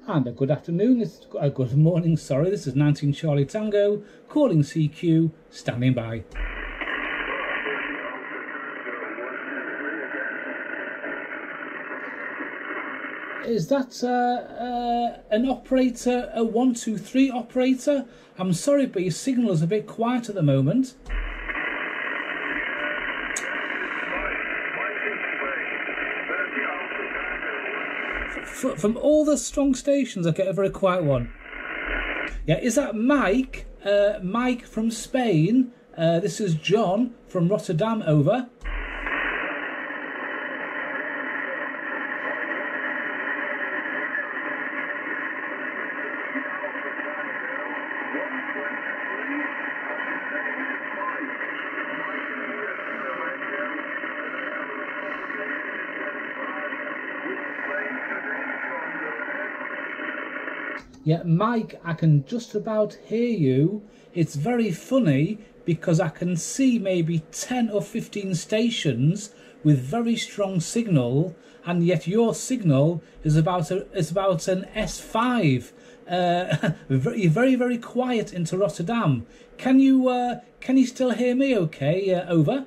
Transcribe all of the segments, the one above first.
And a good afternoon, it's a good morning, sorry, this is 19 Charlie Tango, calling CQ, standing by. Is that an operator, a 123 operator? I'm sorry, but your signal is a bit quiet at the moment. From all the strong stations, I get a very quiet one. Yeah, is that Mike? Mike from Spain. This is John from Rotterdam, over. Yeah, Mike, I can just about hear you. It's very funny because I can see maybe 10 or 15 stations with very strong signal, and yet your signal is about an S5. You're very, very quiet into Rotterdam. Can you still hear me okay? Over.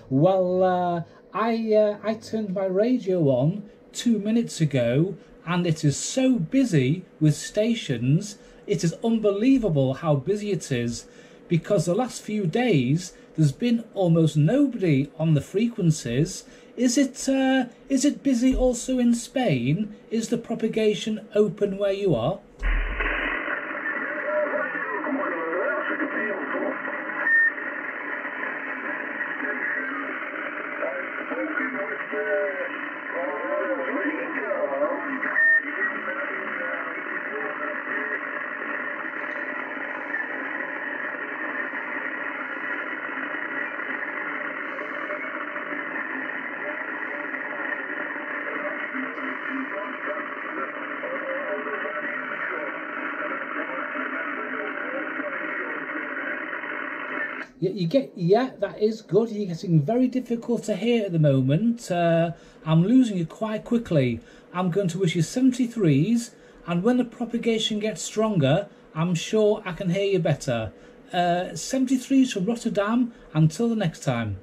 Well, I turned my radio on 2 minutes ago, and it is so busy with stations. It is unbelievable how busy it is, because the last few days there's been almost nobody on the frequencies. Is it busy also in Spain? Is the propagation open where you are? Yeah, that is good. You're getting very difficult to hear at the moment. I'm losing you quite quickly. I'm going to wish you 73s, and when the propagation gets stronger, I'm sure I can hear you better. 73s from Rotterdam. Until the next time.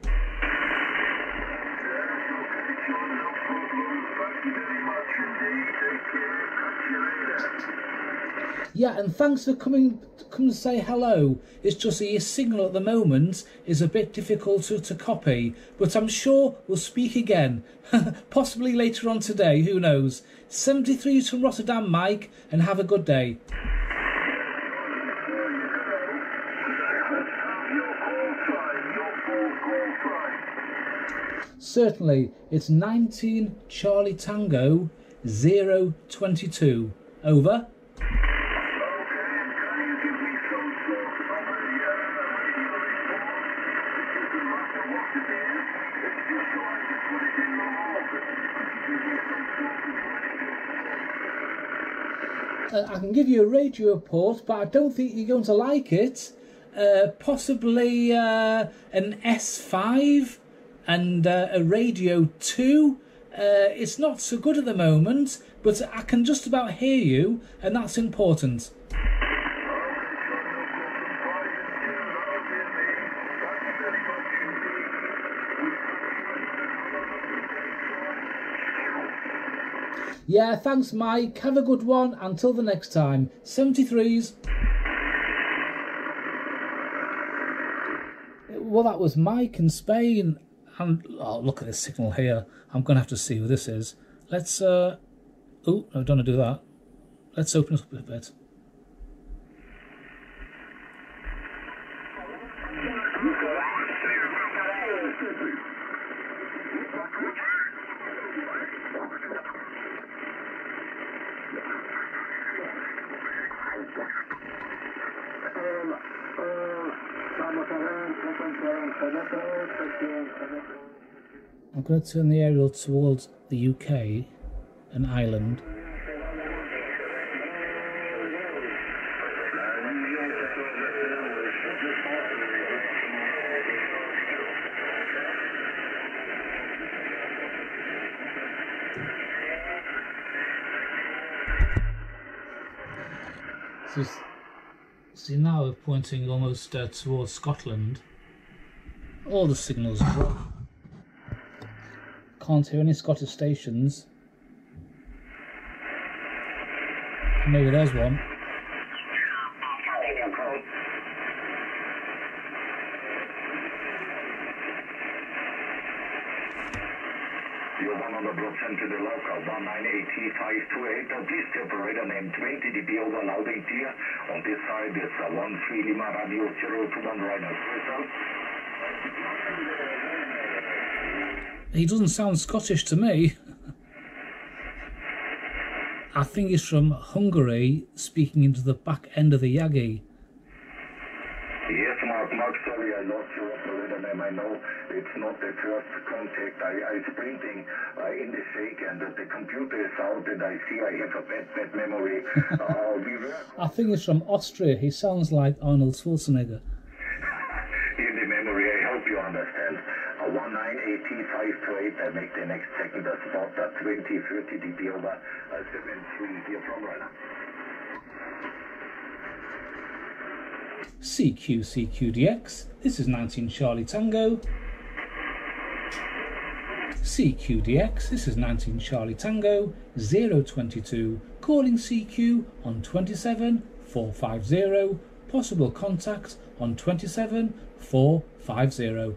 Yeah, and thanks for coming to say hello. It's just that your signal at the moment is a bit difficult to copy, but I'm sure we'll speak again, possibly later on today, who knows. 73s from Rotterdam, Mike, and have a good day. Certainly, it's 19 Charlie Tango 022. Over. I can give you a radio report, but I don't think you're going to like it. Possibly an S5 and a radio 2. It's not so good at the moment, but I can just about hear you, and that's important. Yeah, thanks, Mike. Have a good one. Until the next time. 73s. Well, that was Mike in Spain. And oh, look at this signal here. I'm going to have to see who this is. Let's... Oh, no, I don't want to do that. Let's open it up a bit. I'm going to turn the aerial towards the UK and Ireland. See, now we're pointing almost towards Scotland. All the signals drop. Can't hear any Scottish stations. Maybe there's one. You're 100% to the local 198T528. Please the operator name 20 dB over louding clear. On this side it's 13 Lima Radio 021 Rhino. He doesn't sound Scottish to me. I think he's from Hungary, speaking into the back end of the Yagi. Yes, Mark, sorry I lost your operator name. I know it's not the first contact. I sprinting in the shake and the computer is out and I see I have a bad memory. I think he's from Austria. He sounds like Arnold Schwarzenegger. In the memory, I hope you understand. 198T528, I make the next second spot 2030 dB over 73 here from Ryder. CQDX, this is 19 Charlie Tango. CQDX, this is 19 Charlie Tango, 022, calling CQ on 27450, possible contact on 27450.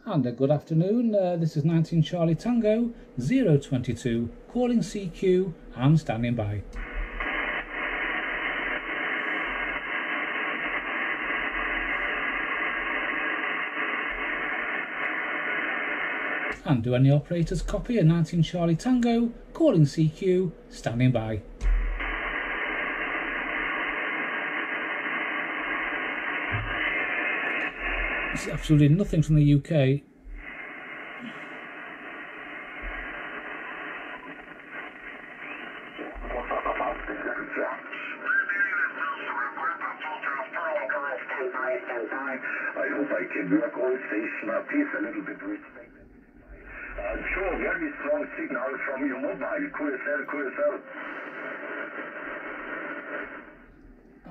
And a good afternoon, this is 19 Charlie Tango, 022, calling CQ and standing by. And do any operators copy a 19 Charlie Tango, calling CQ, standing by. There's absolutely nothing from the UK. I hope I can work all station please a little bit respect. Sure, very strong signal from your mobile. QSL.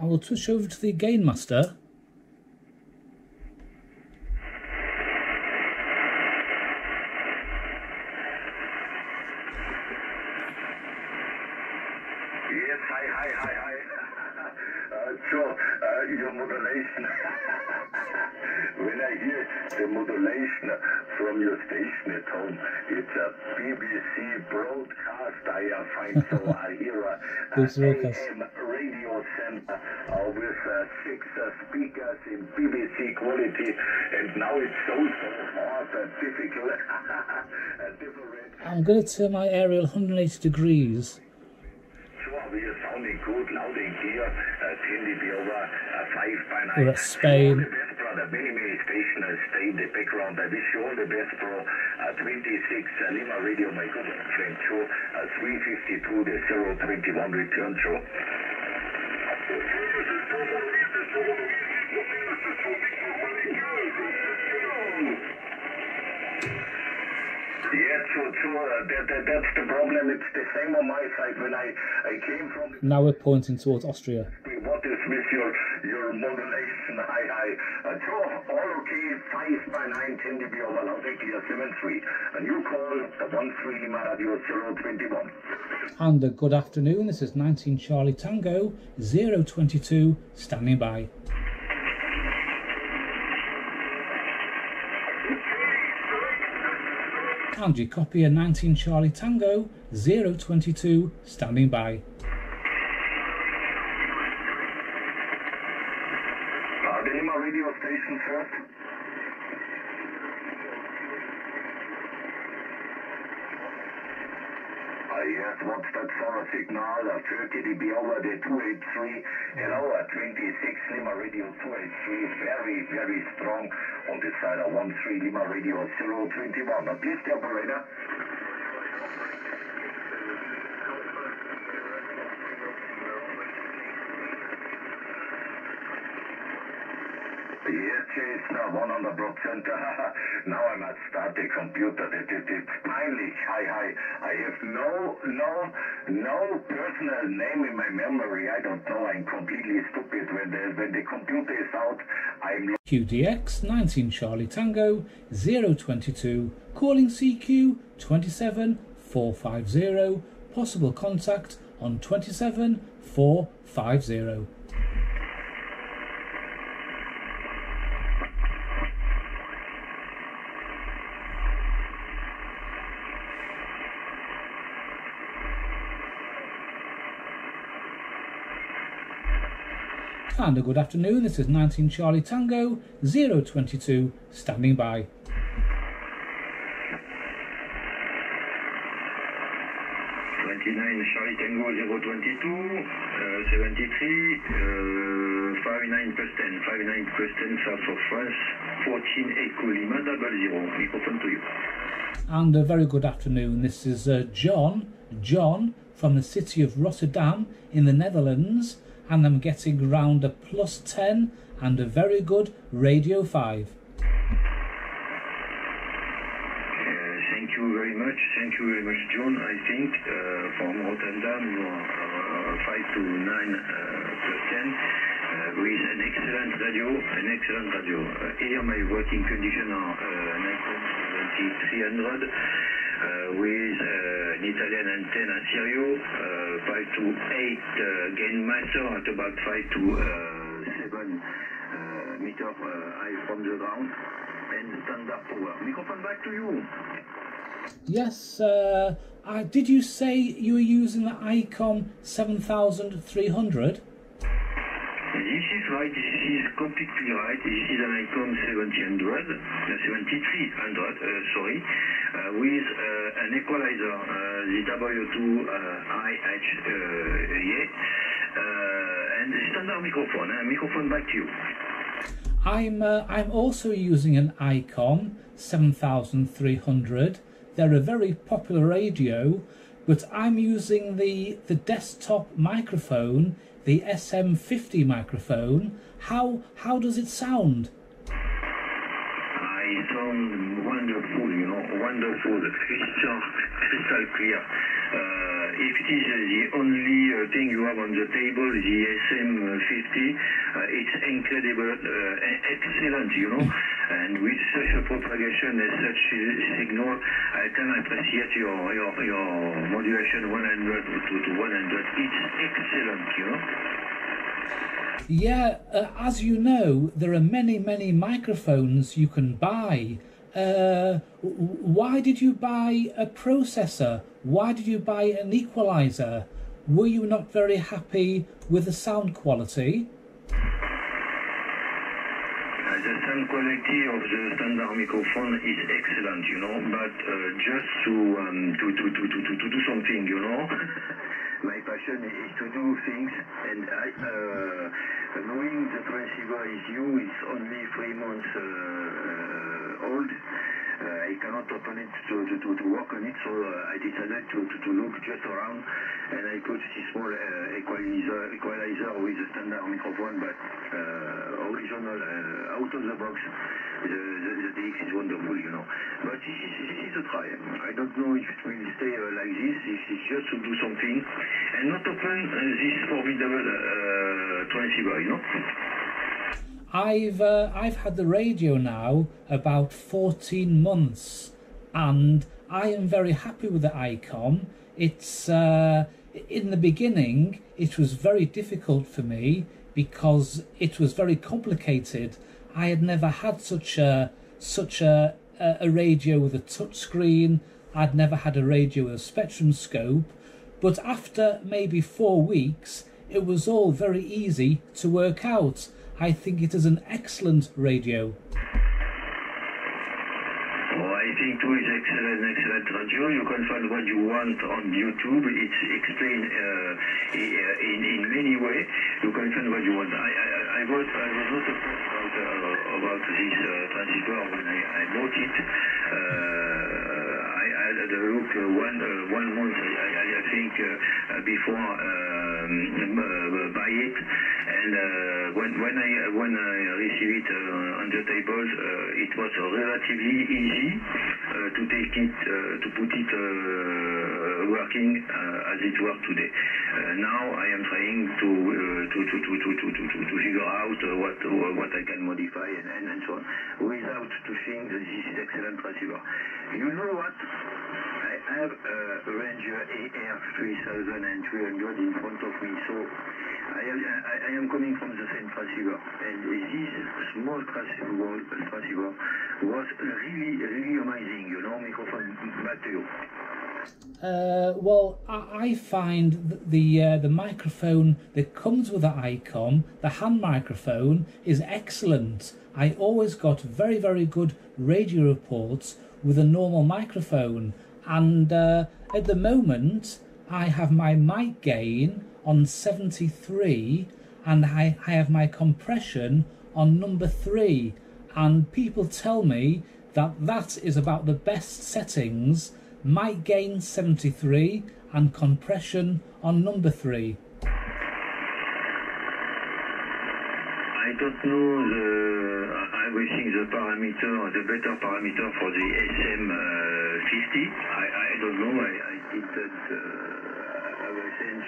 I will switch over to the Gain Master. Yes, hi. Sure, your modulation. When I hear the modulation from your station at home, it's a BBC broadcast. I find so I hear a AM radio center with 6 speakers in BBC quality, and now it's so hard and difficult and different. I'm going to turn my aerial 180 degrees. We are sounding good, loud and clear, 10 dB over 5 by 9. We're at Spain. All the best, brother. Many stations stay in the background. I wish you all the best, bro. 26 Lima Radio, my good friend, show 352, the 021 return show. Yes, that's the problem. It's the same on my side when I came from. Now we're pointing towards Austria. What is with your modulation? All okay, 5 by 9, 10 dB over loud and clear 73. And you call the 13 Lima Radio 021. And a good afternoon, this is 19 Charlie Tango, 022, standing by. And you copy a 19 Charlie Tango, 022, standing by. Lima radio station first. Yes, what's that for a signal? 30 dB over the 283. Hello, 26 Lima radio 283. Very, very strong on this side of 13 Lima radio 021. Please, the operator. Yes, Chase, now 100%. Now I must start the computer. It's peinlich. I have no personal name in my memory. I don't know. I'm completely stupid. When the computer is out, I'm... QDX 19 Charlie Tango 022, calling CQ 27450, possible contact on 27450. And a good afternoon, this is 19 Charlie Tango 022, standing by. 29 Charlie Tango 022, 73, 59% south of France, 14 Echo Lima 00, microphone to you. And a very good afternoon, this is John from the city of Rotterdam in the Netherlands, and I'm getting round a +10 and a very good Radio 5. Thank you very much, John. I think from Rotterdam you are 5 to 9%, with an excellent radio. Here my working condition are Nikon 7300 with an Italian antenna stereo, 5 to 8 gain master at about 5 to 7 meter high from the ground, and standard power. Microphone back to you. Yes, did you say you were using the ICOM 7300? This is right, this is completely right. This is an ICOM 7300, with an equalizer, the W2IH, and standard microphone. Microphone back to you. I'm also using an ICOM 7300. They're a very popular radio, but I'm using the desktop microphone, the SM50 microphone. How does it sound? I sound wonderful, wonderful, crystal clear. If it is the only thing you have on the table, the SM50, it's incredible, excellent, and with such a propagation and such signal, I can appreciate your modulation 100 to 100. It's excellent, Yeah, as you know, there are many microphones you can buy. Why did you buy a processor? Why did you buy an equalizer? Were you not very happy with the sound quality? The sound quality of the standard microphone is excellent, but just to do something, my passion is to do things, and knowing the transceiver is new, it's only 3 months old. I cannot open it to work on it, so I decided to look just around, and I put this small equalizer with a standard microphone, but original, out of the box. The DX is wonderful, but this is a try. I don't know if it will stay like this. This is just to do something and not open this formidable transceiver, I've had the radio now about 14 months, and I am very happy with the ICOM. It's in the beginning it was very difficult for me because it was very complicated. I had never had such a radio with a touch screen. I'd never had a radio with a spectrum scope, but after maybe 4 weeks it was all very easy to work out. I think it is an excellent radio. I think too is excellent radio. You can find what you want on YouTube. It's explained in many ways. You can find what you want. I was not surprised about this transceiver when I bought it. I had a look 1 month, I think, before buy it, and when I received it on the table, it was relatively easy to take it, to put it working as it works today. Now I am trying to figure out what I can modify and so on, without touching this excellent receiver. You know what? I have a Ranger AR 3300 in front of me, so I am coming from the same transceiver, and this small transceiver was really amazing, you know. Microphone, back to you. Well, I find the microphone that comes with the Icon, the hand microphone, is excellent. I always got very, very good radio reports with a normal microphone, and at the moment I have my mic gain on 73 and I have my compression on number 3, and people tell me that is about the best settings. Mic gain 73 and compression on number 3. I don't know I think the better parameter for the SM50. I don't know. I didn't have a sense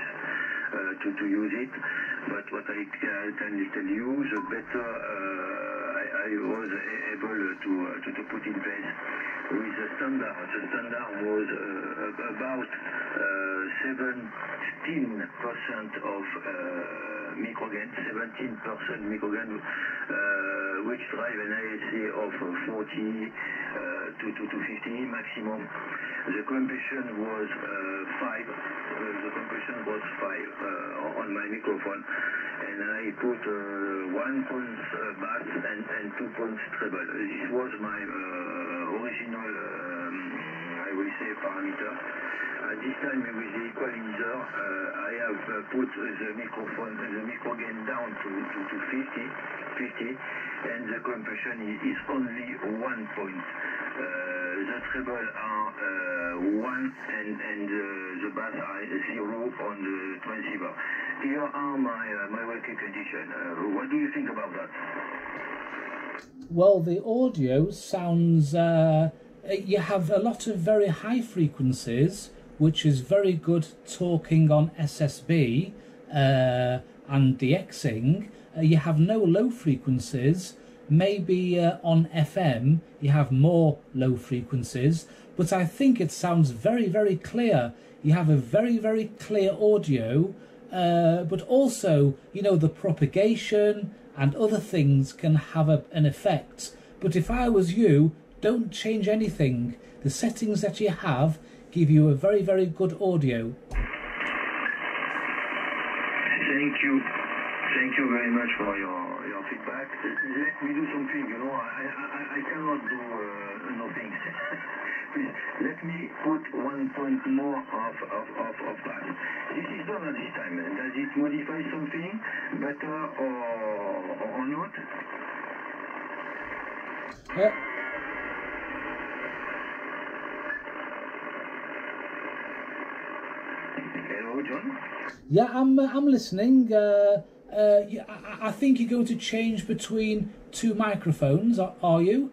to use it. But what I can tell you, the better I was able to put in place with the standard. The standard was about 17% of microgain, 17% microgain, which drive an ASA of 40 to 50 maximum. The compression was 5. The compression was 5 on my microphone, and I put 1 point bass and 2 points treble. This was my original, I will say, parameter. At this time, with the equalizer, I have put the microgain down to 50, and the compression is only 1 point. The treble are 1, and the bass are 0 on the transceiver. Here are my working condition. What do you think about that? Well, the audio sounds, you have a lot of very high frequencies, which is very good talking on SSB and DXing. You have no low frequencies. Maybe on FM you have more low frequencies, but I think it sounds very, very clear. You have a very, very clear audio, but also, you know, the propagation and other things can have an effect. But if I was you, don't change anything. The settings that you have give you a very, very good audio. Thank you very much for your feedback. Let me do something, you know. I cannot do nothing. Please, let me put 1 point more of bass. This is done at this time. Does it modify something better or not? Hello, John? Yeah, I'm listening. I think you're going to change between 2 microphones, are you?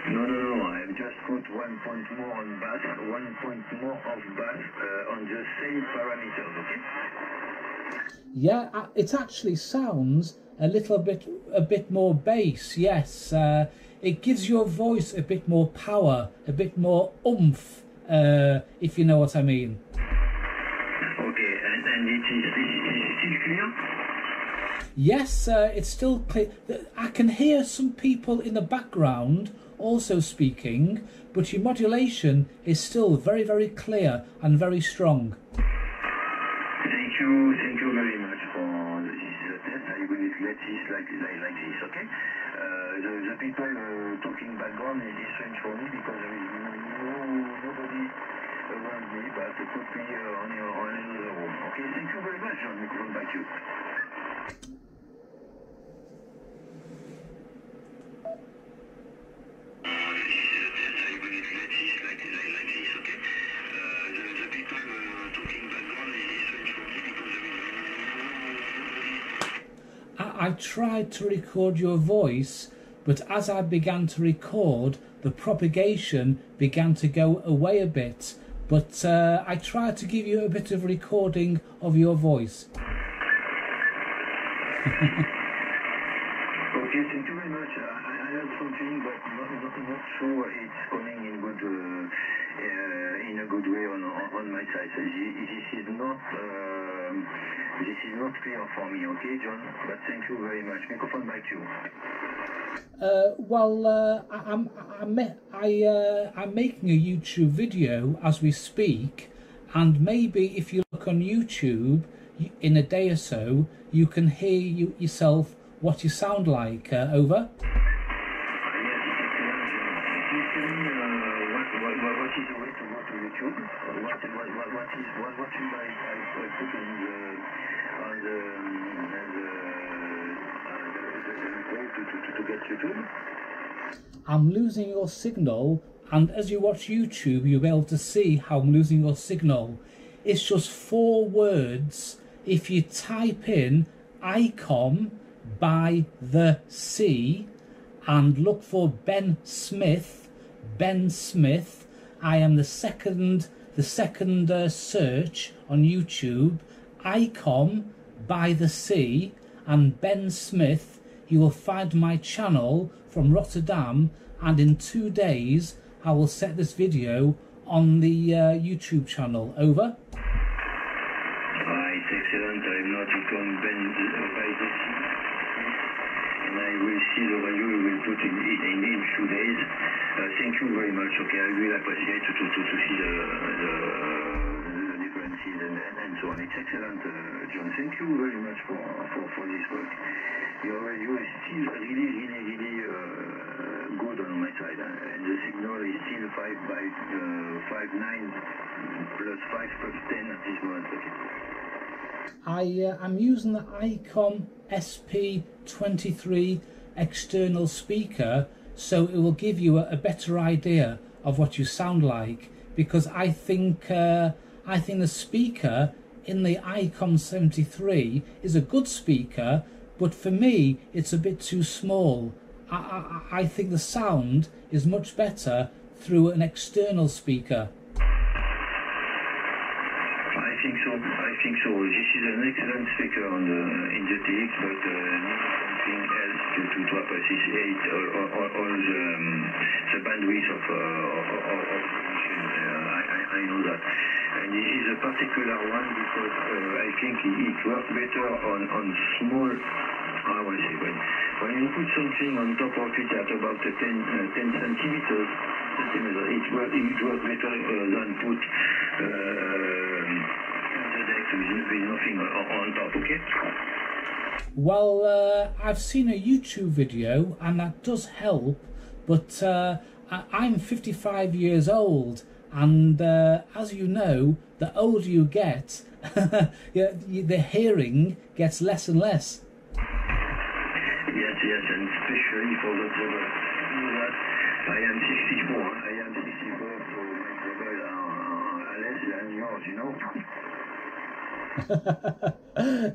No. I've just put 1 point more on bass, 1 point more of bass on the same parameters, okay? Yeah, it actually sounds a bit more bass. Yes, it gives your voice a bit more power, a bit more oomph, if you know what I mean. Okay, and it is still clear? Yes, it's still clear. I can hear some people in the background also speaking, but your modulation is still very, very clear and very strong. Thank you very much for this test. I will let's see, like this, okay? The people talking background is strange for me because there is nobody around me, but it could be on another room. Okay, thank you very much, John. Microphone back to you. I tried to record your voice, but as I began to record, the propagation began to go away a bit. But I tried to give you a bit of recording of your voice. Okay, thank you very much. I heard something, but not sure it's coming in a good way on my side. This is not clear for me, okay, John? But thank you very much. Microphone back to you. I'm making a YouTube video as we speak, and maybe if you look on YouTube in a day or so, you can hear yourself what you sound like. Over. Yes, please tell me what is the way to go to YouTube? What should I put on the to get YouTube? I'm losing your signal, and as you watch YouTube, you'll be able to see how I'm losing your signal. It's just 4 words. If you type in ICOM by the sea and look for Ben Smith, I am the second search on YouTube. ICOM by the sea and Ben Smith, you will find my channel from Rotterdam, and in 2 days I will set this video on the YouTube channel. Over. It's excellent. I am not ICOM by the sea, and I will see the value we will put in 2 days. Thank you very much. Okay, I will appreciate to see the differences and so on. It's excellent, John. Thank you very much for this work. Your radio is still really good on my side, and the signal is still 5 by 5.9 plus 5 plus 10 at this moment. Okay. I'm using the ICOM SP23 external speaker, so it will give you a better idea of what you sound like, because I think the speaker in the ICOM 73 is a good speaker, but for me it's a bit too small. I think the sound is much better through an external speaker. I think so. This is an excellent speaker in the TX, but something else to appreciate all the bandwidth of I know that. And this is a particular one because I think it works better on small. When you put something on top of it at about 10 centimeters, it works better than put the deck with nothing on top, okay? Well, I've seen a YouTube video and that does help, but I'm 55 years old, and as you know, the older you get, the hearing gets less and less. Yes, and especially for the trouble. You know that I am 64, so my trouble are less than yours, you know?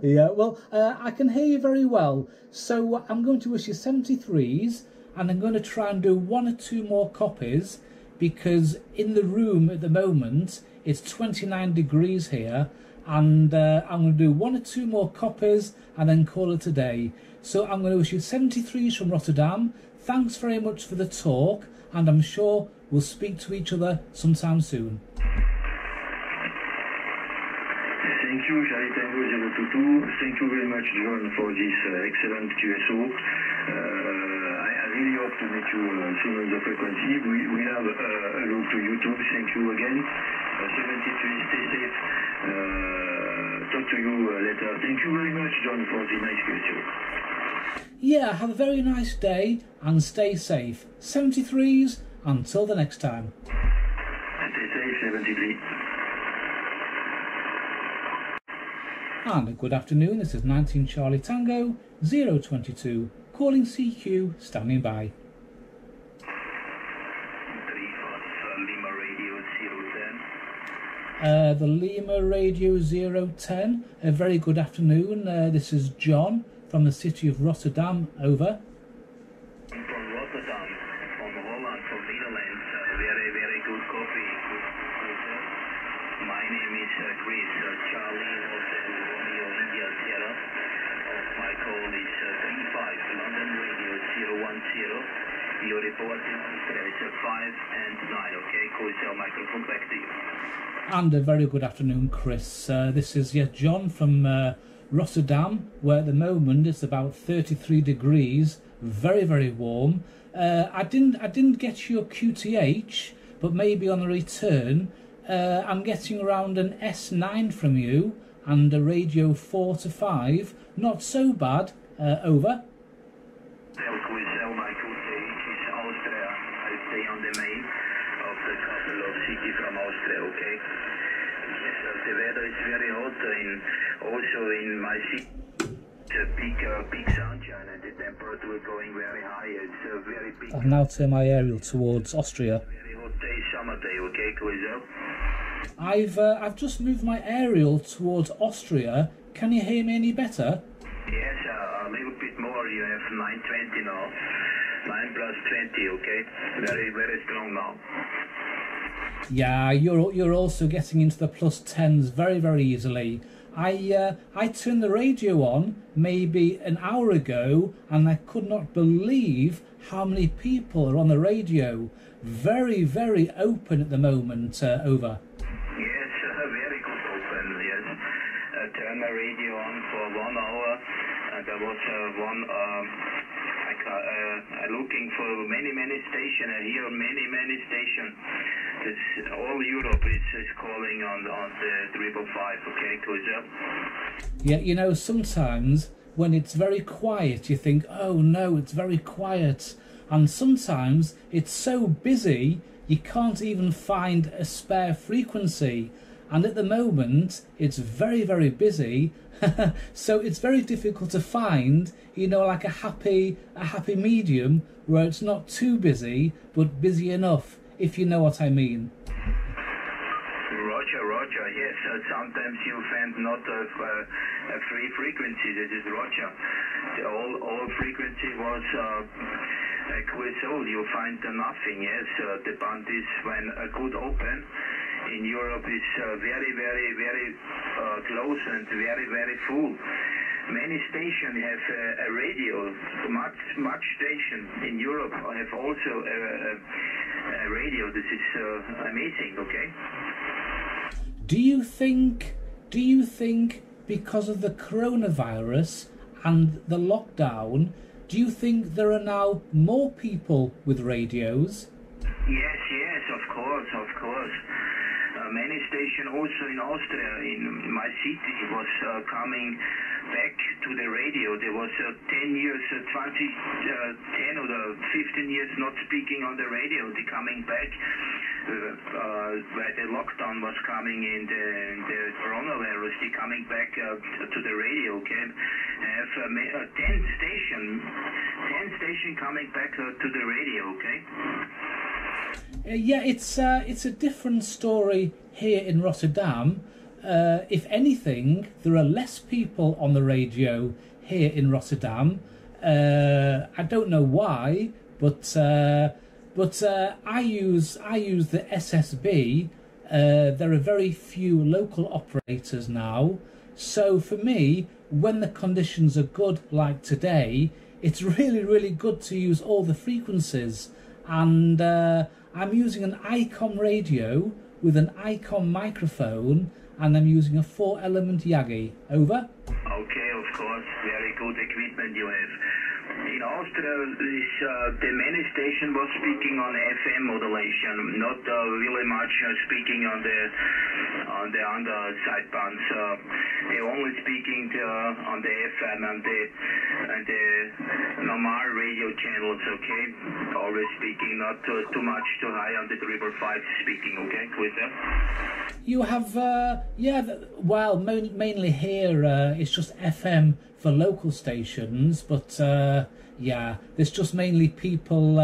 Yeah, well, I can hear you very well, so I'm going to wish you 73s, and I'm going to try and do 1 or 2 more copies, because in the room at the moment it's 29 degrees here, and I'm going to do 1 or 2 more copies and then call it a day. So I'm going to wish you 73s from Rotterdam. Thanks very much for the talk, and I'm sure we'll speak to each other sometime soon. Thank you, Charlie Tango 022. Thank you very much, John, for this excellent QSO. I really hope to meet you soon on the frequency. We have a look to YouTube. Thank you again. 73, stay safe. Talk to you later. Thank you very much, John, for the nice QSO. Yeah, have a very nice day and stay safe. 73s, until the next time. Stay safe, 73. And good afternoon, this is 19 Charlie Tango, 022, calling CQ, standing by. Lima Radio 010. The Lima Radio 010, a very good afternoon. This is John from the city of Rotterdam, over. From Rotterdam, from Holland, from Netherlands. Very, very good coffee. My name is Chris, Charlie Hotel Romeo India Sierra. My call is 35 London Radio 010. Your report in Austria is 5 and 9, okay? Call microphone back to you. And a very good afternoon, Chris. This is John from Rotterdam, where at the moment it's about 33 degrees, very, very warm. I didn't get your QTH, but maybe on the return, I'm getting around an S9 from you and a radio 4 to 5. Not so bad. Over. My QTH is Austria. I stay on the main of the capital of city from Austria, okay? Yes, the weather is very hot also in my city. Big sunshine and the temperature going very high. It's very big. I'll now turn my aerial towards Austria. Very hot day, summer day, okay, Quizel? I've just moved my aerial towards Austria. Can you hear me any better? Yes, a little bit more. You have 920 now. 9 plus 20, okay? Very, very strong now. Yeah, you're also getting into the plus 10s very, very easily. I turned the radio on maybe an hour ago and I could not believe how many people are on the radio. Very, very open at the moment, over. Yes, very good open, yes. Turn my radio on for 1 hour and there was looking for many stations. I hear many stations. It's all Europe is calling on the 555, okay, Kuja? Yeah, you know, sometimes when it's very quiet, you think, oh no, it's very quiet. And sometimes it's so busy, you can't even find a spare frequency. And at the moment, it's very, very busy. So it's very difficult to find, you know, like a happy medium where it's not too busy, but busy enough, if you know what I mean. Roger, yes. Sometimes you find not a free frequency. That is Roger. All frequency was QSO. You find nothing. Yes, the band is when a good open in Europe is very, very, very close and very, very full. Many stations have a radio. Much station in Europe have also a radio. This is amazing. Okay. Do you think because of the coronavirus and the lockdown, do you think there are now more people with radios? Yes, of course. Many stations also in Austria, in my city, was coming back to the radio. There was 10 years, 10 or 15 years not speaking on the radio. They coming back where the lockdown was coming in the coronavirus. They coming back to the radio. Okay, have 10 station coming back to the radio. Okay. Yeah, it's a different story here in Rotterdam. If anything, there are less people on the radio here in Rotterdam. I don't know why, but I use the SSB. There are very few local operators now. So for me, when the conditions are good like today, it's really, really good to use all the frequencies. And I'm using an ICOM radio with an ICOM microphone, and I'm using a 4-element Yagi. Over. Okay, of course, very good equipment you have. In Austria, the many station was speaking on FM modulation, not really much speaking on on the other sidebands. They're only speaking on the FM and the normal radio channels, okay? Always speaking, not too much too high on the 555 speaking, okay, with them. You have, well, mainly here it's just FM for local stations, but yeah, there's just mainly people,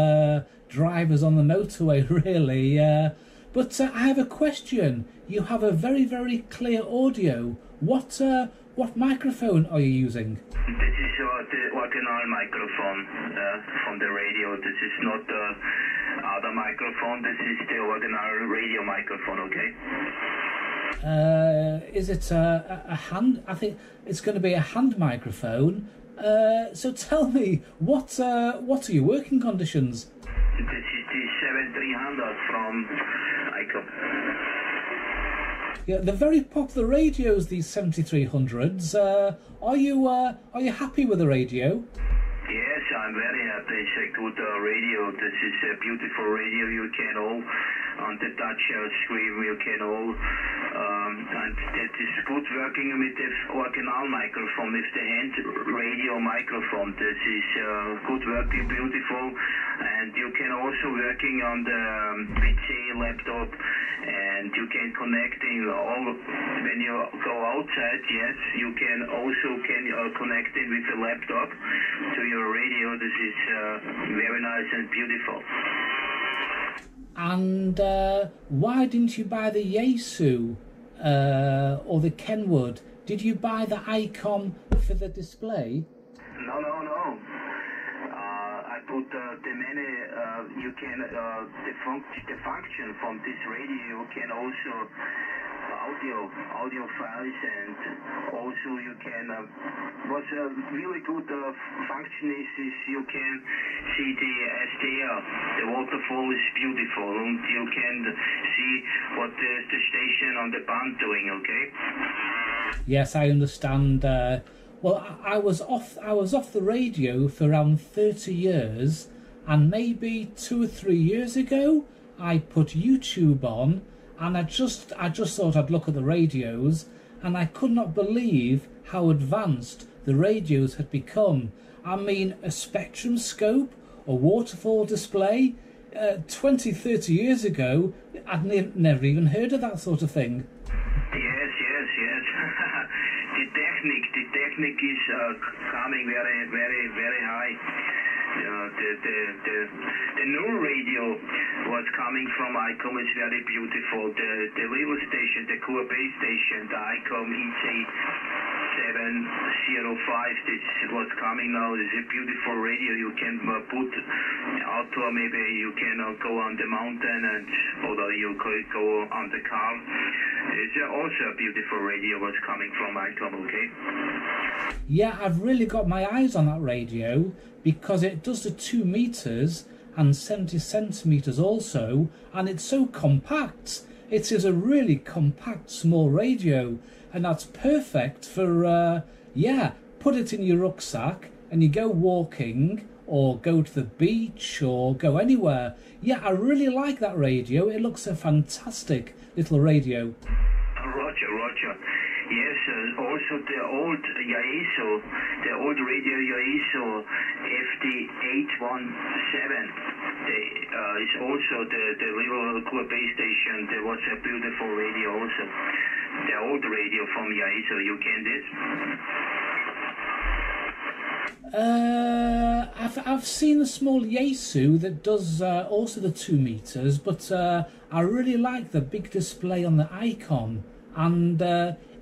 drivers on the motorway, really. But I have a question. You have a very, very clear audio. What microphone are you using? This is the original microphone from the radio. This is not the other microphone. This is the original radio microphone, okay? Is it a hand? I think it's going to be a hand microphone. So tell me, what are your working conditions? This is the 7300 from ICOM. Yeah, they're very popular radios, these 7300s. Are you happy with the radio? Yes, I'm very happy. It's a good radio. This is a beautiful radio. You can all on the touch screen. You can all, and it is good working with the original microphone, with the hand radio microphone. This is good working, beautiful, and you can also working on the PC laptop, and you can connecting all when you go outside. Yes, you can also connecting with the laptop to your radio. This is very nice and beautiful. And why didn't you buy the Yaesu or the Kenwood? Did you buy the ICOM for the display? No. I put the many. You can the function from this radio. You can also audio files, and also you can what's a really good function is you can see the SDR. The waterfall is beautiful, and you can see what the station on the band doing, okay? Yes, I understand. Well, I was off the radio for around 30 years, and maybe 2 or 3 years ago I put YouTube on, and I just thought I'd look at the radios, and I could not believe how advanced the radios had become. I mean, a spectrum scope, a waterfall display. 20, 30 years ago, I'd never even heard of that sort of thing. Yes. The technique is coming very, very, very high. The new radio was coming from ICOM is very beautiful. The little station, the core base station, the ICOM EC705, this was coming now. It's a beautiful radio. You can put outdoor, maybe you can go on the mountain, and or you could go on the car. It's also a beautiful radio was coming from ICOM, okay? Yeah, I've really got my eyes on that radio, because it does the 2 meters and 70 centimeters also, and it's so compact. It is a really compact small radio, and that's perfect for put it in your rucksack and you go walking or go to the beach or go anywhere. Yeah, I really like that radio. It looks a fantastic little radio. Roger. Yes, also the old Yaesu, the old radio Yaesu FD817, is also the little core base station. There was a beautiful radio also. The old radio from Yaesu, you can this? I've seen a small Yaesu that does also the 2 meters, but I really like the big display on the ICOM, and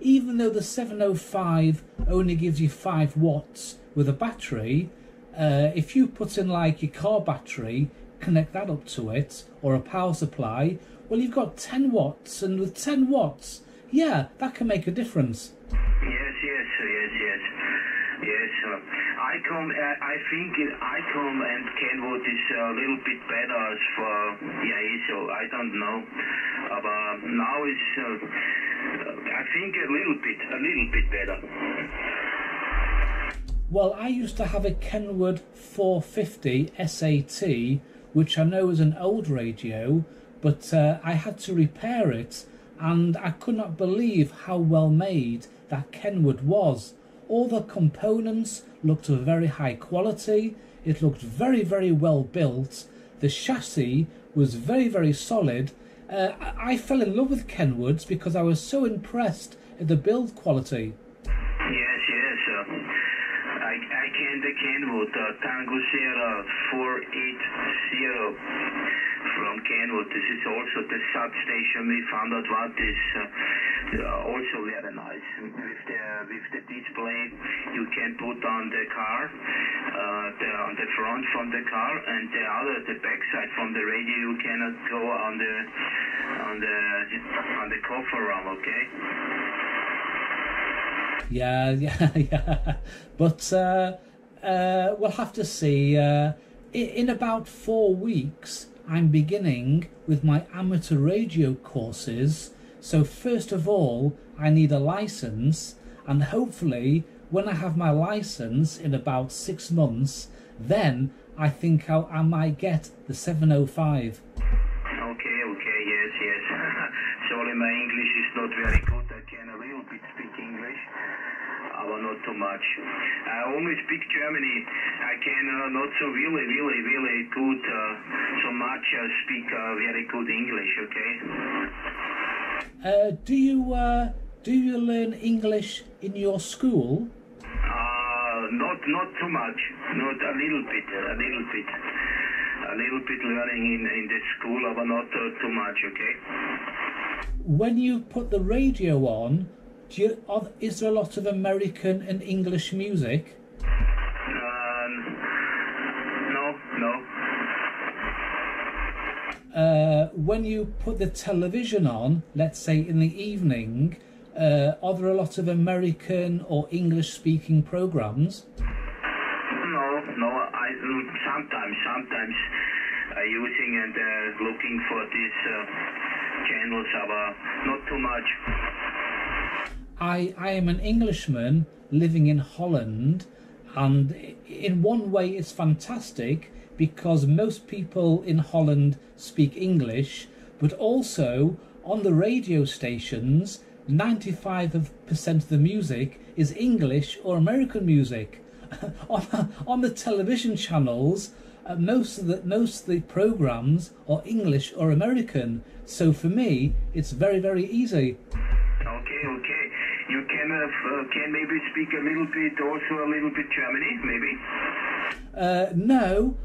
even though the 705 only gives you 5 watts with a battery, if you put in like your car battery, connect that up to it, or a power supply, well, you've got 10 watts, and with 10 watts, yeah, that can make a difference. Yes, ICOM, I think ICOM and Kenwood is a little bit better for Yaesu. I don't know, but now it's I think a little bit better. Well, I used to have a Kenwood 450 SAT, which I know is an old radio, but I had to repair it, and I could not believe how well made that Kenwood was. All the components looked of very high quality. It looked very, very well built. The chassis was very, very solid. I fell in love with Kenwoods because I was so impressed at the build quality. Yes, yes. I can the Kenwood Tango Sierra 480 from Kenwood. This is also the substation. We found out what is also very nice. With the display you can put on the car, on the front from the car, and the back side from the radio you cannot go on the coffer room. Okay. Yeah. But we'll have to see. In about 4 weeks, I'm beginning with my amateur radio courses. So first of all, I need a license, and hopefully when I have my license in about 6 months, then I think I might get the 705. Okay, yes. Sorry, my English is not very good. I can a little bit speak English, but not too much. I only speak Germany. I can not so really good, so much speak very good English, okay? Do you learn English in your school? Not too much. Not a little bit. A little bit learning in the school, but not too much, okay? When you put the radio on, is there a lot of American and English music? No. When you put the television on, let's say in the evening, are there a lot of American or English-speaking programs? No. I sometimes using and looking for these channels, but not too much. I am an Englishman living in Holland, and in one way it's fantastic because most people in Holland speak English, but also on the radio stations 95% of the music is English or American music. on the television channels, most of the programs are English or American. So for me, it's very, very easy. Okay. You can maybe speak a little bit Germany, maybe? No,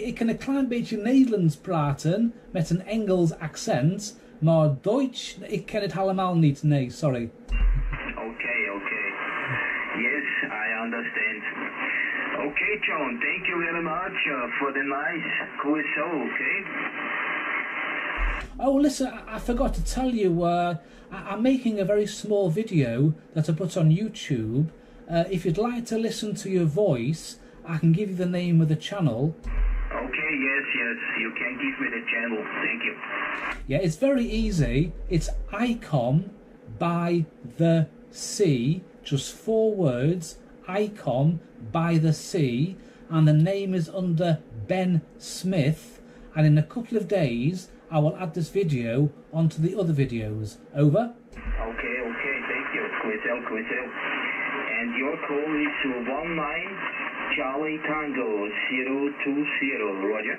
ik kan een klein beetje Nederlands praten met een Engels accent, maar Duits, ik ken het helemaal niet. Nee, sorry. Okay. Yes, I understand. Okay, John, thank you very much for the nice quiz show, okay? Oh, listen, I forgot to tell you, I'm making a very small video that I put on YouTube. If you'd like to listen to your voice, I can give you the name of the channel. Okay, yes, you can give me the channel, thank you. Yeah, it's very easy. It's ICOM by the Sea, just 4 words, ICOM by the Sea, and the name is under Ben Smith, and in a couple of days I will add this video onto the other videos. Over. Okay, thank you, Quizzel. And your call is 19 Charlie Tango 020, Roger?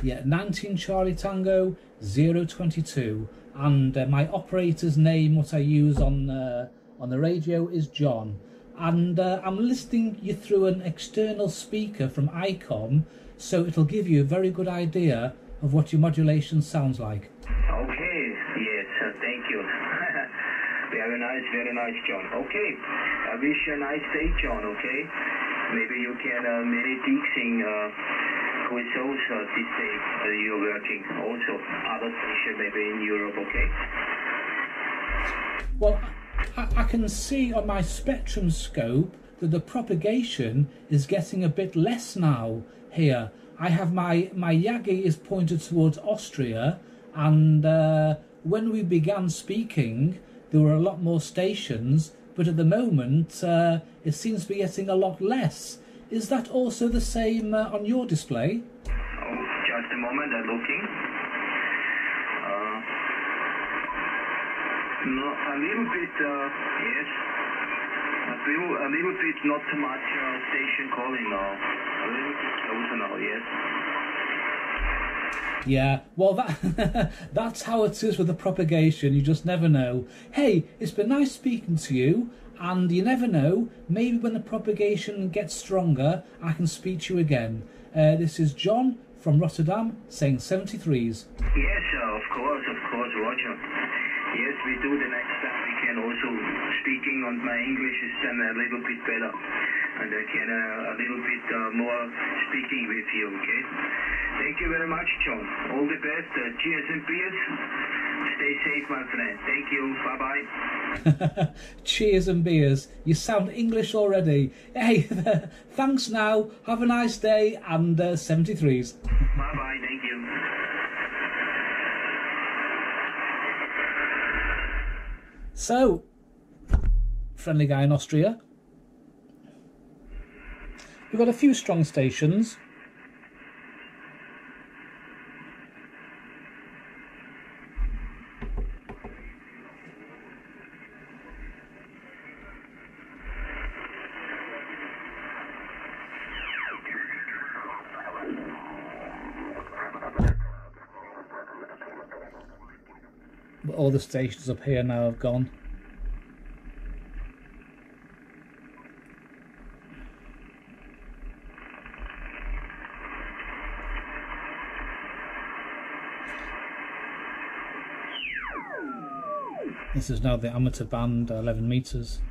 Yeah, 19 Charlie Tango 022, and my operator's name, what I use on the radio, is John. And I'm listening you through an external speaker from ICOM, so it'll give you a very good idea of what your modulation sounds like. Okay, yes, thank you. Very nice, John. Okay, I wish you a nice day, John, okay? Maybe you can many fixing with also this day you're working. Also, other station maybe in Europe, okay? Well, I can see on my spectrum scope that the propagation is getting a bit less now here. I have my Yagi is pointed towards Austria, and when we began speaking there were a lot more stations, but at the moment it seems to be getting a lot less. Is that also the same on your display? Oh, just a moment, I'm looking. No, a little bit, yes. A little bit, not too much station calling now. A little bit closer now, yes. Yeah, well, that's how it is with the propagation. You just never know. Hey, it's been nice speaking to you, and you never know, maybe when the propagation gets stronger, I can speak to you again. This is John from Rotterdam, saying 73s. Yes, of course, Roger. Yes, we do the next time. We can also speaking on my English is then a little bit better, and I can a little bit more speaking with you. Okay. Thank you very much, John. All the best. Cheers and beers. Stay safe, my friend. Thank you. Bye-bye. Cheers and beers. You sound English already. Hey, thanks now. Have a nice day, and 73s. Bye-bye. Thank you. So, friendly guy in Austria. We've got a few strong stations. But all the stations up here now have gone. This is now the amateur band, 11 meters.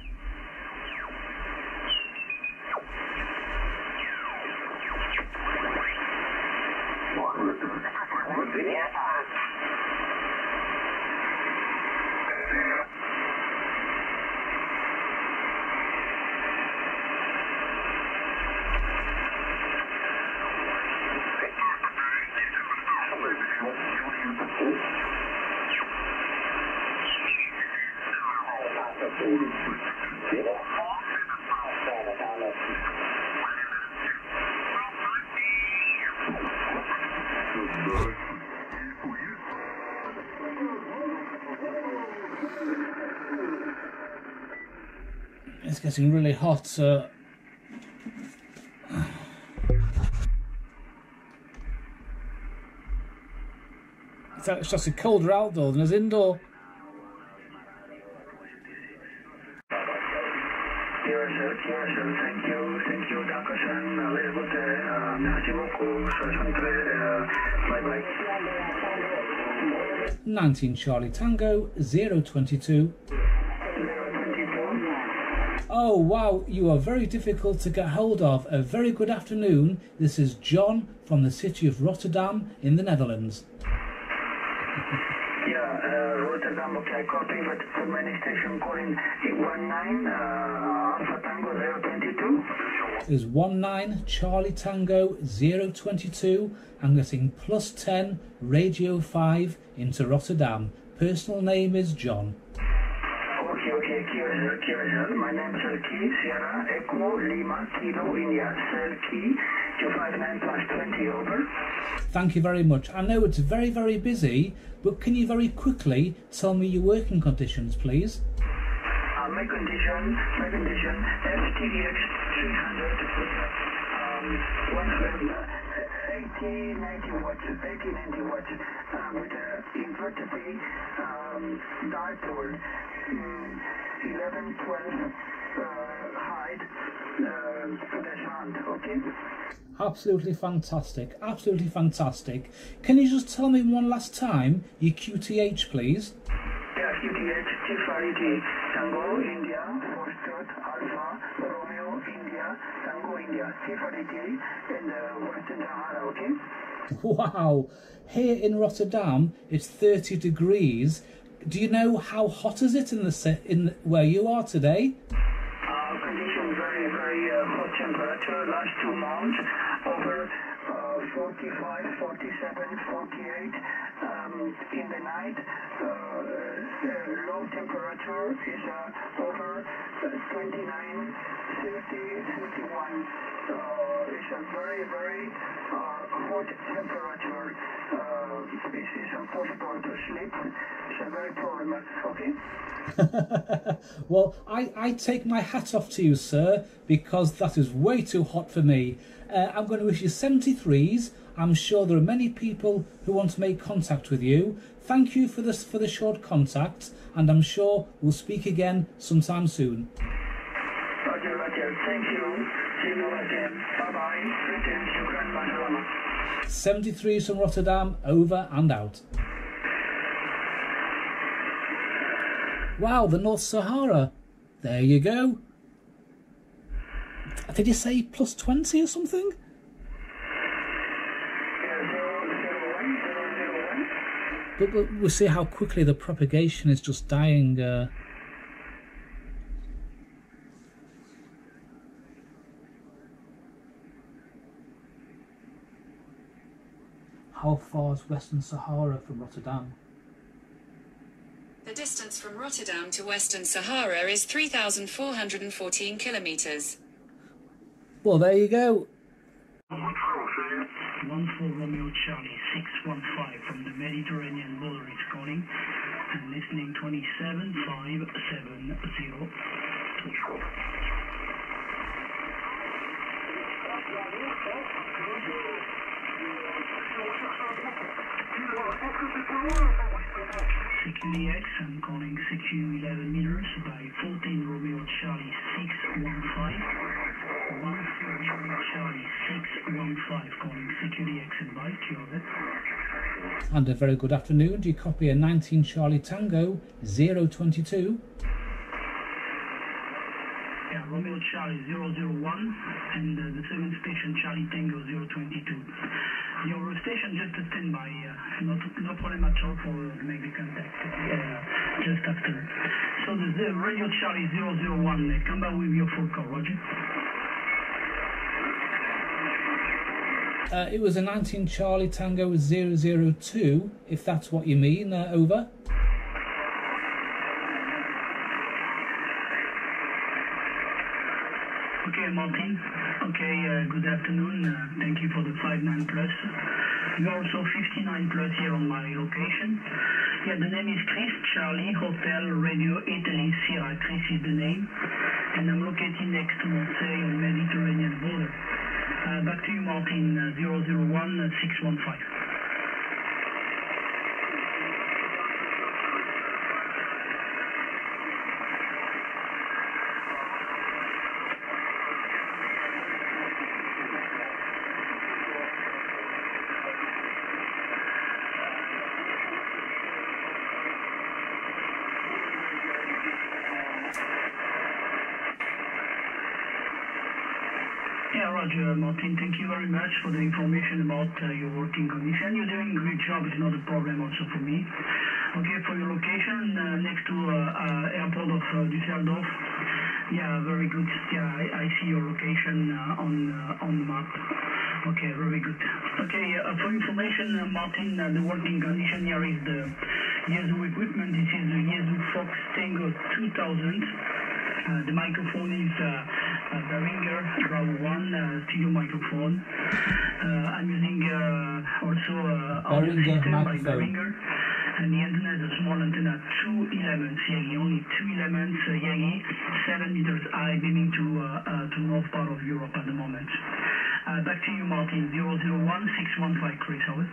It's getting really hot, so it's just colder outdoor than it's indoor. Thank you, dankeschön, alles Gute, merci beaucoup, 19 Charlie Tango, 022. Oh wow, you are very difficult to get hold of. A very good afternoon. This is John from the city of Rotterdam in the Netherlands. Rotterdam, okay, copy, but for many station calling 19 Alpha Tango 022. Is 19 Charlie Tango 022. I'm getting +10 Radio 5 into Rotterdam. Personal name is John. Okay, Kieran. My name is Serki, Sierra, Echo, Lima, Kilo, India. Serki, 259+20, over. Thank you very much. I know it's very, very busy, but can you very quickly tell me your working conditions, please? My condition, FTX 300, 80, 90 watts, with an inverter dipole, 11, 12 height, okay? Absolutely fantastic, absolutely fantastic. Can you just tell me one last time your QTH, please? Yeah, QTH, T Tango, India, Foxtrot, Alpha, Romeo, India, Tango, India, T in the Western Sahara, okay? Wow, here in Rotterdam it's 30 degrees. Do you know how hot is it in where you are today? Condition very, very hot temperature. Last 2 months over 45, 47, 48. In the night, low temperature is over 29, 50, 51. It's a very, very hot temperature. This is impossible to sleep. It's a very problem, okay? Well, I take my hat off to you, sir, because that is way too hot for me. I'm going to wish you 73s. I'm sure there are many people who want to make contact with you. Thank you for this, for the short contact, and I'm sure we'll speak again sometime soon. Roger, Roger. Thank you. See you again. Bye-bye. Greetings, Ukraine, 73s from Rotterdam, over and out. Wow, the North Sahara. There you go. Did you say plus 20 or something? But we'll see how quickly the propagation is just dying. How far is Western Sahara from Rotterdam? The distance from Rotterdam to Western Sahara is 3,414 kilometers. Well, there you go. 14 Romeo Charlie 615 from the Mediterranean border is calling and listening 27570. CQEX, I'm calling CQ 11 meters by 14 Romeo Charlie 615. 14 Romeo Charlie 615 calling CQDX advice, you have it. And a very good afternoon. Do you copy a 19 Charlie Tango 022? Yeah, Romeo Charlie 001 and the second station Charlie Tango 022. Your station just a standby, no problem at all for make the contact just after. So the Radio Charlie 001, come back with your full call, Roger. It was a 19 Charlie Tango 002, if that's what you mean. Over. Okay, Martin. Okay, good afternoon. Thank you for the 59 plus. You are also 59 plus here on my location. Yeah, the name is Chris, Charlie, Hotel, Radio, Italy, Sierra. Chris is the name. And I'm located next to Marseille on the Mediterranean border. Back to you, Martin, 001 615. Yeah, Roger, Martin, thank you very much for the information about your working condition. You're doing a great job. It's not a problem also for me. Okay, for your location, next to airport of Düsseldorf. Yeah, very good. Yeah, I see your location on the map. Okay, very good. Okay, for information, Martin, the working condition here is the Yezu equipment. This is the Yezu Fox Tango 2000. The microphone is Behringer Bravo 1 studio microphone. I'm using also audio system by Behringer. And the antenna is a small antenna, 2 elements, Yagi, only 2 elements, Yagi, 7 meters high, beaming to north part of Europe at the moment. Back to you, Martin, 001 615, Chris, over.